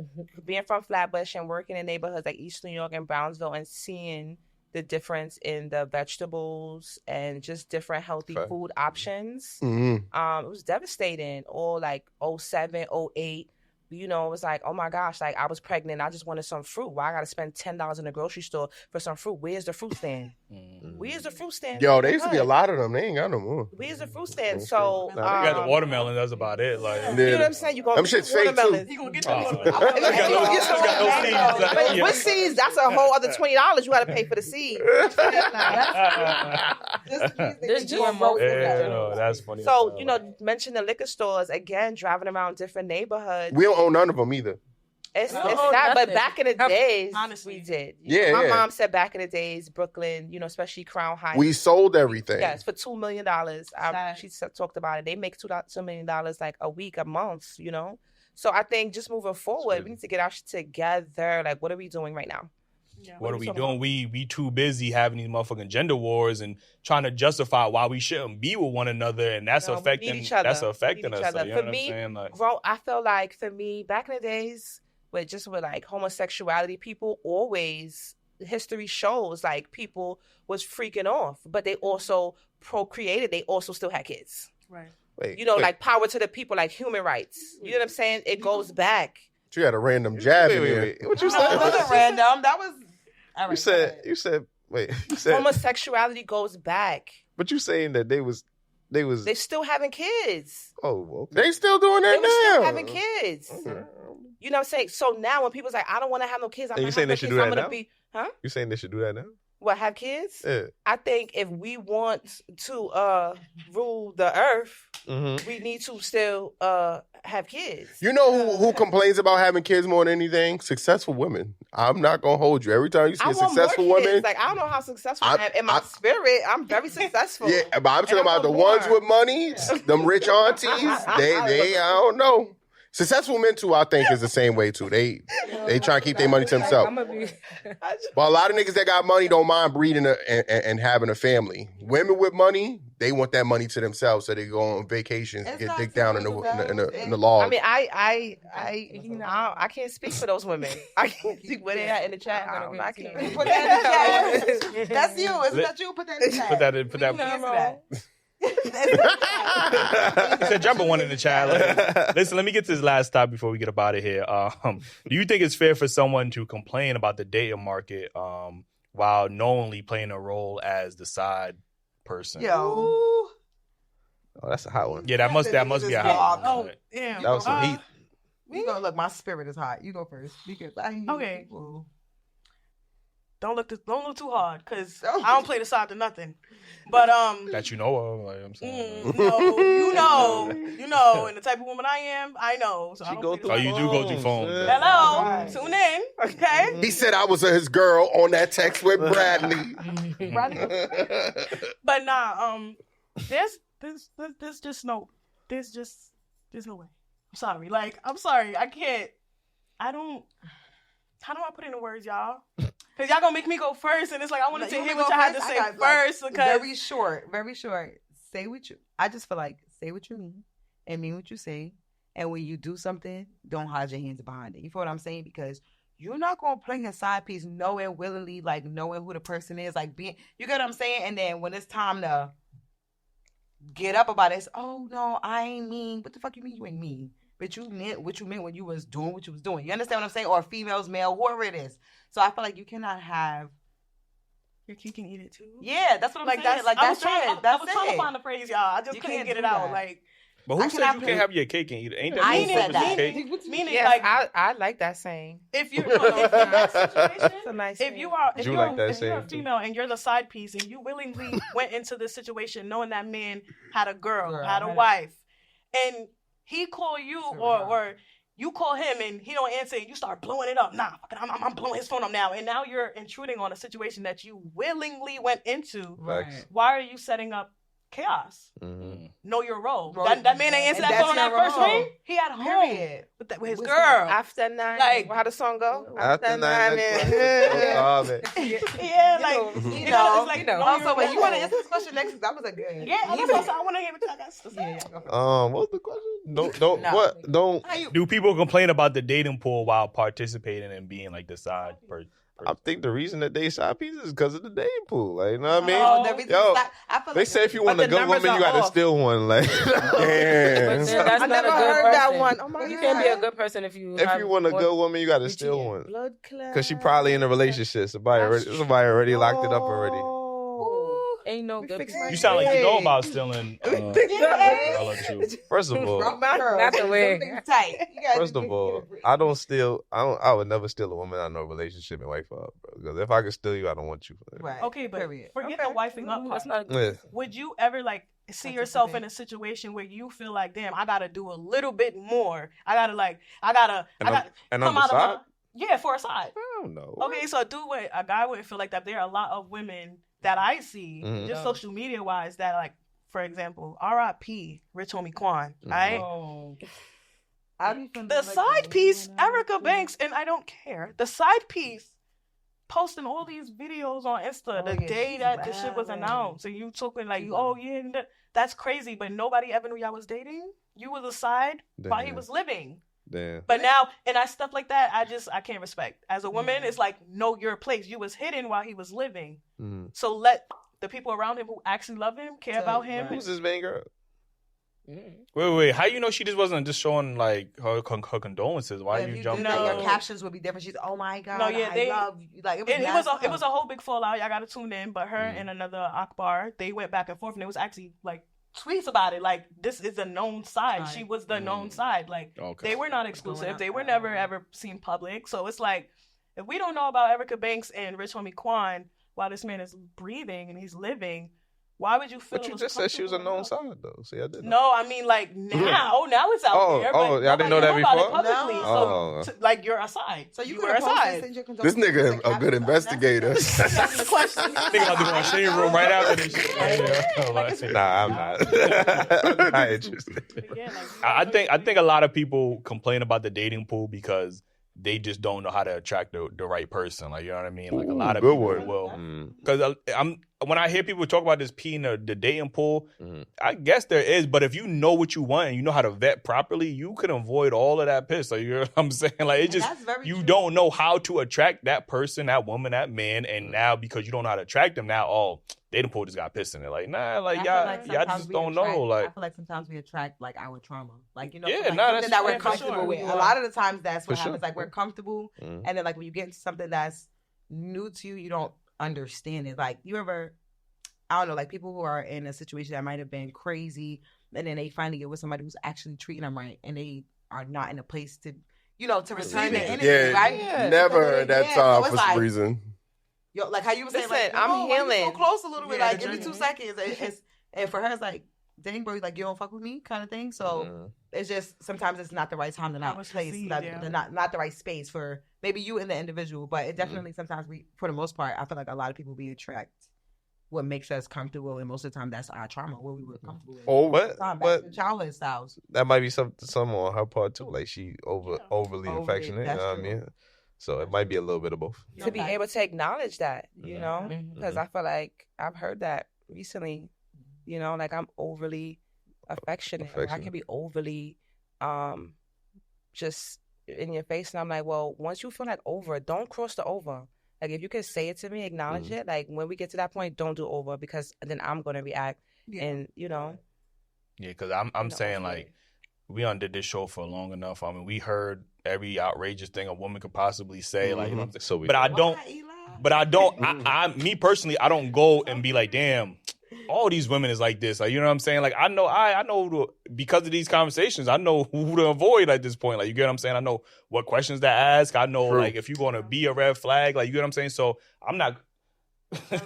G: being from Flatbush and working in neighborhoods like East New York and Brownsville and seeing the difference in the vegetables and just different healthy food options.
E: Mm-hmm.
G: It was devastating. Or like 07, 08, you know, it was like, oh my gosh, like I was pregnant. I just wanted some fruit. Why I got to spend $10 in the grocery store for some fruit? Where's the fruit stand? Where's the fruit stand?
E: Yo, there used to be a lot of them. They ain't got no more.
G: Where's the fruit stand? So
A: They got the watermelon. That's about it. Like,
G: you know what I'm saying? You gonna
E: them
G: get
E: shit's fake
G: watermelon.
E: too.
C: You gonna get
A: oh,
C: that?
A: got no seeds. Like,
G: But
A: yeah.
G: with seeds, that's a whole other $20 you got to pay for the seed.
F: There's GMO.
A: Yeah, no, that's funny.
G: So, you know, mention the liquor stores, again, driving around different neighborhoods.
E: We don't own none of them either.
G: It's
F: No,
G: not, but
F: nothing.
G: back in the days,
C: Honestly.
G: we did.
E: Yeah,
G: My
E: yeah.
G: mom said back in the days, Brooklyn, you know, especially Crown Heights.
E: We sold everything.
G: Yes, for $2 million.
B: Sad.
G: She talked about it. They make $2 million like a week, a month, you know? So I think just moving forward, we need to get our shit together. Like, what are we doing right now?
C: Yeah.
A: What are we doing? We too busy having these motherfucking gender wars and trying to justify why we shouldn't be with one another, and that's
G: No, we
A: affecting
G: need each other.
A: that's
G: We
A: affecting
G: need each
A: us.
G: other.
A: So, you
G: For
A: know what
G: me,
A: I'm saying? Like,
G: I feel like for me, back in the days, with like homosexuality, people always, history shows like people was freaking off, but they also procreated. They also still had kids.
C: Right.
E: Wait,
G: You know,
E: wait.
G: like power to the people, like human rights. You know what I'm saying? It goes back.
E: You had a random jab in there.
D: Wait. What you
B: That
D: said?
B: wasn't random. That was. All right,
D: You said. Wait. You said.
G: Homosexuality goes back.
D: But you saying that they was.
G: They still having kids.
D: Oh, okay.
E: They still doing
G: They
E: that
G: were still
E: now.
G: having kids.
E: Okay.
G: You know what I'm saying? So now when people's like, I don't want to have no kids, I'm
D: And you
G: not
D: saying
G: having
D: they should
G: no
D: do
G: kids,
D: that
G: I'm
D: now?
G: gonna be, huh?
D: You saying they should do that now?
G: What, have kids?
D: Yeah.
G: I think if we want to rule the earth,
D: Mm-hmm.
G: we need to still have kids.
E: You know who complains about having kids more than anything? Successful women. I'm not gonna hold you. Every time you see
G: I
E: a
G: want
E: successful
G: more kids.
E: woman,
G: Like, I don't know how successful
E: I-
G: I am. In my spirit, I'm very successful.
E: yeah, but I'm talking
G: I
E: about the
G: want
E: ones
G: more.
E: with money, them rich aunties. They I don't know. Successful men too, I think, is the same way too. They try to keep their money to themselves. But a lot of niggas that got money don't mind breeding and having a family. Women with money, they want that money to themselves, so they go on vacations,
B: It's
E: get
B: not
E: dick down in
B: to
E: the log.
G: I mean, I can't speak for those women. I can't speak where they at in the chat. I can't.
B: Put that in the chat. That's you. Isn't that you? Put that in the chat.
A: put that.
B: We can answer that.
A: He said, "Jump one in the chat." Like, listen, let me get to this last stop before we get up out of here. Do you think it's fair for someone to complain about the dating market while knowingly playing a role as the side person?
B: Yo.
D: Oh, that's a hot one.
A: Yeah, that must be a hot
C: Oh,
A: one.
C: damn.
D: That was some heat.
B: You go. Look, my spirit is hot. You go first because I hate
C: Okay.
B: people.
C: Don't look too hard, cause I don't play the side to nothing. But
A: That you know of, like I'm saying.
C: you know, and the type of woman I am, I know. So I don't play the
A: Oh,
C: side.
A: you do go through phones.
C: Hello,
B: Right.
C: tune in, okay?
E: He said I was his girl on that text with Bradley.
C: But nah, there's just no way. I'm sorry. Like, I'm sorry. I can't. I don't. How do I put it in words, y'all? Because y'all gonna make me go first, and it's like I wanted to hear what y'all had to say first. Because
B: very short, very short. Say what you. I just feel like say what you mean and mean what you say. And when you do something, don't hide your hands behind it. You feel what I'm saying? Because you're not gonna play a side piece knowing willingly, like knowing who the person is, like being. You get what I'm saying? And then when it's time to get up about it, it's, oh no, I ain't mean. What the fuck you mean you ain't mean? But you meant what you meant when you was doing what you was doing. You understand what I'm saying? Or females, male, whoever it is. So I feel like you cannot have.
C: your kid can eat it too.
B: Yeah, that's what I'm
C: Like
B: saying.
C: that's
B: like
C: I was
B: that's
C: trying,
B: it. That's
C: I was trying to
B: it.
C: find the phrase, y'all. I just
B: You
C: couldn't
B: can't
C: get it
B: do
C: out.
B: that.
C: Like,
A: But who
B: I
A: said
B: cannot
A: you
B: play-
A: can't have your cake and eat it? Ain't that
B: I
A: the
B: ain't
A: rule
B: said
A: for
B: that.
A: cake?
C: meaning
G: Yes,
C: like
G: I like that saying.
C: if you're in that situation,
G: It's a nice
C: if
G: saying.
C: you are if
D: Drew
C: you're,
D: like that
C: if you're a
D: saying, too.
C: female and you're the side piece and you willingly went into this situation knowing that man had a girl, had a wife, and he call you or you call him and he don't answer and you start blowing it up. Nah, I'm blowing his phone up now. And now you're intruding on a situation that you willingly went into.
B: Right.
C: Why are you setting up chaos. Know your role.
B: Role.
C: That man ain't answer
B: And
C: that phone on
B: that's
C: that
B: your
C: first
B: role.
C: ring. He at home
B: Period.
C: with his
B: With
C: girl.
G: After 9,
C: Like-
G: how the song go?
D: After 9,
C: Yeah, like
B: You know,
C: it's like,
B: know.
C: know
B: Also,
C: your
B: wait, you want to
C: role.
B: answer this question next? 'Cause that was a good.
C: Yeah, I want to hear what y'all got to say.
D: What was the question? Don't.
B: How you?
A: Do people complain about the dating pool while participating and being like the side person?
D: I think the reason that they side pieces is because of the dating pool. Like, you know what I mean?
C: No,
B: the reason
D: Yo,
B: I feel
D: They
B: like
D: say if you
C: But
D: want a
C: the
D: good
C: numbers
D: woman, you
C: are
D: got to
C: off.
D: steal one. Like,
F: But
E: Damn.
F: then that's
G: I
F: not
G: never
F: a good
G: heard
F: person.
G: that one. Oh my
F: You
G: God.
F: can't be a good person if you
D: if you want a good woman, you got to steal one.
G: Blood clot.
D: Because she probably in a relationship. Somebody already locked it up already.
F: Ain't no good
G: fixed
F: person.
A: You sound like you know about stealing. Girl or two.
D: First of all,
F: Not the way.
B: Tight.
D: First of all, I don't steal. I would never steal a woman I know a relationship and wife her up, bro. Because if I could steal you, I don't want you.
B: Right.
C: Okay, but
B: Period.
C: forget the wifing up part.
F: That's not a
D: Yeah.
C: Would you ever like see yourself in a situation where you feel like, damn, I gotta do a little bit more. I gotta
D: And
C: come
D: on
C: out
D: the
C: of
D: side,
C: my for a side.
D: I don't know.
C: Okay, so a guy wouldn't feel like that. There are a lot of women that I see,
D: Mhm.
C: just social media wise, that like, for example, R.I.P. Rich Homie Quan, right?
F: Oh.
C: The side piece, Erica Banks, and I don't care. The side piece posting all these videos on Insta the day that the shit was announced, and you talking like, oh yeah, that's crazy, but nobody ever knew y'all was dating. You was a side while he was living.
D: Damn.
C: But now, and I stuff like that, I can't respect. As a woman, it's like, know your place. You was hidden while he was living.
D: Mhm.
C: So let the people around him who actually love him, care about him.
D: Who's this main girl?
A: Wait. How you know she just wasn't just showing like her condolences? Why
B: If
A: you
B: you
A: jumping?
B: did that,
C: No.
B: your captions would be different. She's, oh my god,
C: No, yeah,
B: I love you. Like
C: It was
B: messed
C: it was a
B: up.
C: whole big fallout. Y'all got to tune in. But her and another Akbar, they went back and forth, and it was actually like tweets about it. Like, this is a known side.
B: Right.
C: She was the known side. Like,
A: Okay.
C: they were not exclusive. They were never ever seen public. So it's like, if we don't know about Erica Banks and Rich Homie Quan while this man is breathing and he's living, why would you feel?
D: But
C: it
D: you
C: was
D: just said she was a known
C: comfortable
D: side though. See, I didn't.
C: No, I mean like now it's out
D: Oh,
C: there.
D: oh,
C: but
D: y'all didn't know
C: nobody
D: that
C: know about
D: before?
C: it publicly.
D: No.
C: So, like, you're a side.
B: So you
C: were
B: could
C: a side.
E: This nigga a good investigator.
C: That's the question.
A: I think I'll do my shade room right after this shit.
D: Nah, I'm not. I'm not interested.
C: Yeah, like,
A: I think a lot of people complain about the dating pool because they just don't know how to attract the right person. Like, you know what I mean? Like, a lot of
D: good
A: people
D: word.
A: will. Because when I hear people talk about this P in the dating pool,
D: Mhm.
A: I guess there is. But if you know what you want and you know how to vet properly, you can avoid all of that piss. Like, you know what I'm saying? Like, it's just
B: That's very
A: you
B: true.
A: don't know how to attract that person, that woman, that man, and now because you don't know how to attract them, now dating pool just got pissed in it. Like, nah, like
B: I feel
A: y'all
B: sometimes
A: just
B: we
A: don't
B: attract-
A: know. Like,
B: I feel like sometimes we attract like our trauma, like, you know,
A: Yeah,
B: like
A: no,
B: something
A: that's
B: that we're
A: for
B: comfortable
C: sure.
B: with.
C: Yeah.
B: A lot of the times that's what
D: For
B: happens.
D: sure.
B: Like, we're comfortable,
D: Mhm.
B: and then like when you get into something that's new to you, you don't understand it. Like, you ever, I don't know, like people who are in a situation that might have been crazy, and then they finally get with somebody who's actually treating them right, and they are not in a place to, you know, to return the energy,
E: Yeah,
B: right?
E: never
B: Because
E: heard that
B: yeah,
E: time
B: so
E: for
B: it's
E: some
B: like,
E: reason.
B: Yo, like how you were saying,
G: Listen,
B: like,
G: I'm
B: why you
G: healing.
B: so close a little bit,
C: Yeah,
B: like,
C: the
B: give me 2
C: journey.
B: seconds. And for her, it's like, dang, bro, like, you don't fuck with me, kind of thing. So it's just sometimes it's not the right time, to not
C: was
B: place,
C: received,
B: not,
C: yeah.
B: not the right space for maybe you and the individual. But it definitely sometimes for the most part, I feel like a lot of people attract what makes us comfortable, and most of the time that's our trauma, what we were comfortable with.
D: Oh,
B: Back
D: but
B: to childhood styles.
D: that might be some on her part too. Like, she overly
B: Overly,
D: affectionate. You
B: that's
D: know what I
B: true.
D: mean? So it might be a little bit of both.
G: To be able to acknowledge that, you know,
F: Mhm.
G: because I feel like I've heard that recently, you know, like I'm overly affectionate. Or I can be overly just in your face. And I'm like, well, once you feel like over, don't cross the over. Like, if you can say it to me, acknowledge it. Like, when we get to that point, don't do over, because then I'm going to react.
B: Yeah.
G: And, you know.
A: yeah, because I'm
G: know,
A: saying,
G: over
A: like,
G: it.
A: we did this show for long enough. I mean, we heard every outrageous thing a woman could possibly say. Like, you know what I'm saying?
D: So we.
A: But I don't.
B: Why, Eli?
A: But I don't. Me personally, I don't go and be like, damn, all these women is like this. Like, you know what I'm saying? Like, I know because of these conversations, I know who to avoid at this point. Like, you get what I'm saying? I know what questions to ask. I know,
E: True.
A: like, if you're going to be a red flag, like, you get what I'm saying? So I'm not
D: Giving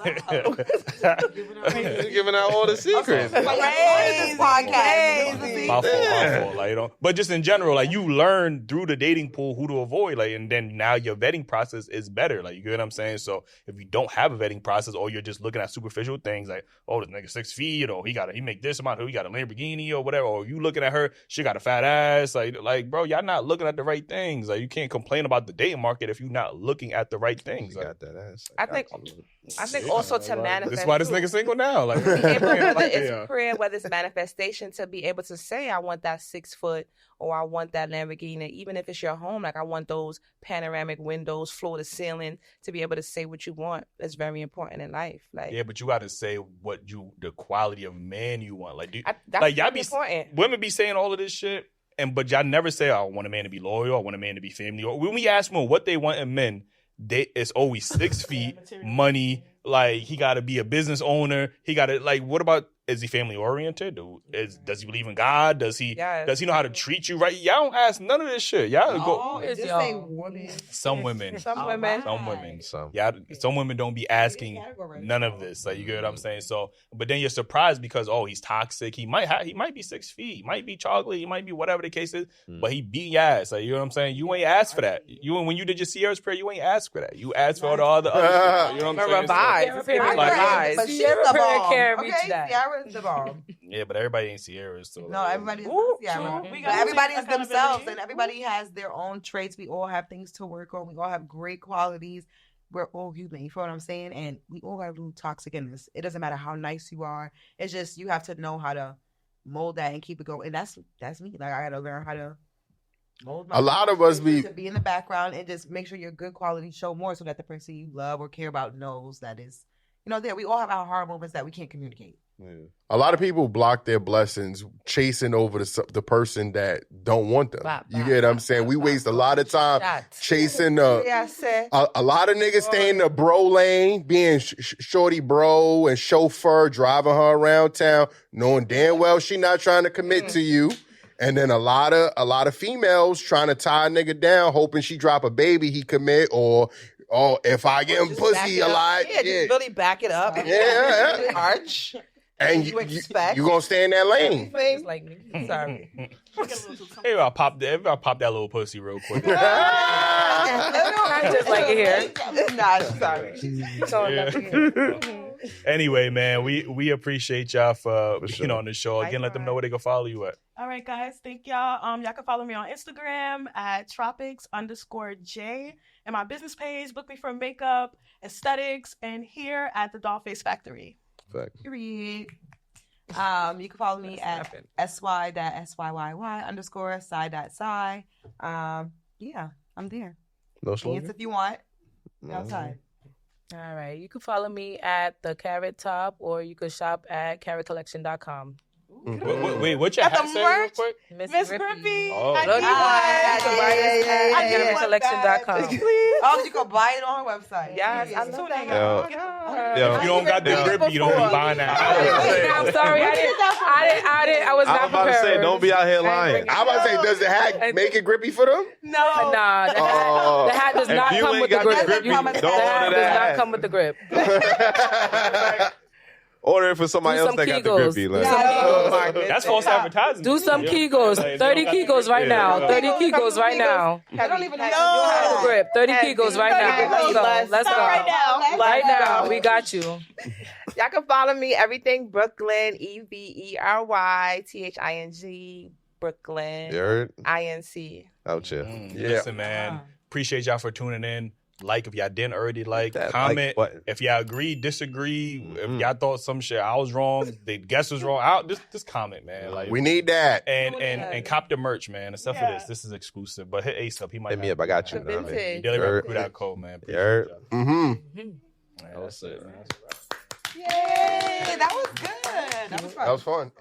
D: out all the secrets.
A: My fault. Like, you know, but just in general, like you learn through the dating pool who to avoid, like, and then now your vetting process is better. Like, you get what I'm saying? So if you don't have a vetting process, or you're just looking at superficial things, like, oh, this nigga 6 feet, or he make this amount, or he got a Lamborghini or whatever, or you looking at her, she got a fat ass, like, bro, y'all not looking at the right things. Like, you can't complain about the dating market if you're not looking at the right things.
D: Got that ass.
G: I think also to manifest.
A: That's why this nigga single now. Like,
G: Whether it's prayer, whether it's manifestation, to be able to say, I want that 6 foot, or I want that Lamborghini, even if it's your home. Like, I want those panoramic windows, floor to ceiling, to be able to say what you want. That's very important in life. Like,
A: yeah, but you got to say the quality of man you want. Like,
G: that's
A: like y'all be
G: important.
A: Women be saying all of this shit, but y'all never say, I want a man to be loyal, I want a man to be family. Or when we ask men what they want in men, it's always 6 feet, money. Like, he got to be a business owner. He got to, like, what about, is he family oriented? Does he believe in God? Does he know how to treat you right? Y'all don't ask none of this shit. Y'all Some women. Yeah, some women don't be asking none of this. Like, you get what I'm saying? So, but then you're surprised because, oh, he's toxic. He might be 6 feet. He might be chocolate. He might be whatever the case is. But he beat your ass. Like, you know what I'm saying? You ain't asked for that. When you did your Sierra's prayer, you ain't asked for that. You asked for all the other shit. You know what I'm saying?
G: Revise.
B: But she's the bomb.
C: Sierra is the bomb.
A: Yeah, but everybody ain't Sierra. So
B: no, everybody is Sierra. But everybody is themselves, and everybody has their own traits. We all have things to work on. We all have great qualities. We're all human. You feel what I'm saying? And we all got a little toxic in this. It doesn't matter how nice you are. It's just you have to know how to mold that and keep it going. And that's me. Like, I got to learn how to mold my.
E: A lot of us
B: to be in the background and just make sure your good qualities show more, so that the person you love or care about knows that is, there. We all have our hard moments that we can't communicate.
E: Yeah. A lot of people block their blessings chasing over the person that don't want them. You get what I'm saying? We waste a lot of time chasing a lot of niggas stay in the bro lane, being shorty bro and chauffeur, driving her around town, knowing damn well she not trying to commit to you. And then a lot of females trying to tie a nigga down, hoping she drop a baby, he commit, or if I get him pussy a lot.
B: Yeah, just really back it up.
E: Yeah.
B: Arch.
E: And you gonna stay in that lane.
G: Just like me. Sorry.
A: Maybe I'll pop that little pussy real quick.
G: I just like it here.
B: Nah, sorry.
A: Anyway, man, we appreciate y'all for being on the show. Again, let them know where they can follow you at.
C: All right, guys. Thank y'all. Y'all can follow me on Instagram at tropics_J, and my business page, book me for makeup, aesthetics, and here at the Dollface Factory.
B: Period. You can follow me at sy.syyyy_psy.psy. Yeah, I'm there.
D: No slogan?
B: Dance if you want. Outside.
F: All right. You can follow me at the Carrot Top, or you could shop at carrotcollection.com.
A: Wait, what's your hat say real quick?
C: Miss Grippy.
A: Oh,
F: at carrotcollection.com.
B: Oh, you can buy it on her website.
G: Yes, I love that.
A: If you don't got the grip, you don't be buying that.
F: I'm sorry, I was not prepared.
D: about to say, don't be out here lying.
E: I'm about to say, does the hat make it grippy for them?
C: No.
F: Nah, the hat does not come with the grip. The hat does not come with the grip.
D: Order it for somebody else that got the grippy. Like.
A: That's false advertising.
F: Do some Kegels. 30 Kegels right now. 30 Kegels right now.
B: I don't even know.
F: No grip. 30 Kegels right now. Let's go. Right now. We got you.
G: Y'all can follow me, everything Brooklyn, EVERYTHING, Brooklyn, INC.
D: Out here.
A: Listen, man. Appreciate y'all for tuning in. Like if y'all didn't already comment. If y'all agree, disagree, if y'all thought some shit I was wrong, the guest was wrong, just comment, man. Like,
E: we need that.
A: And cop the merch, man. Except for this is exclusive. But hit Ace up. He might
D: hit me up. I got you.
A: Dailyrapupcrew.co, man.
D: That
A: was it, man.
B: Yay! That was good. That was fun.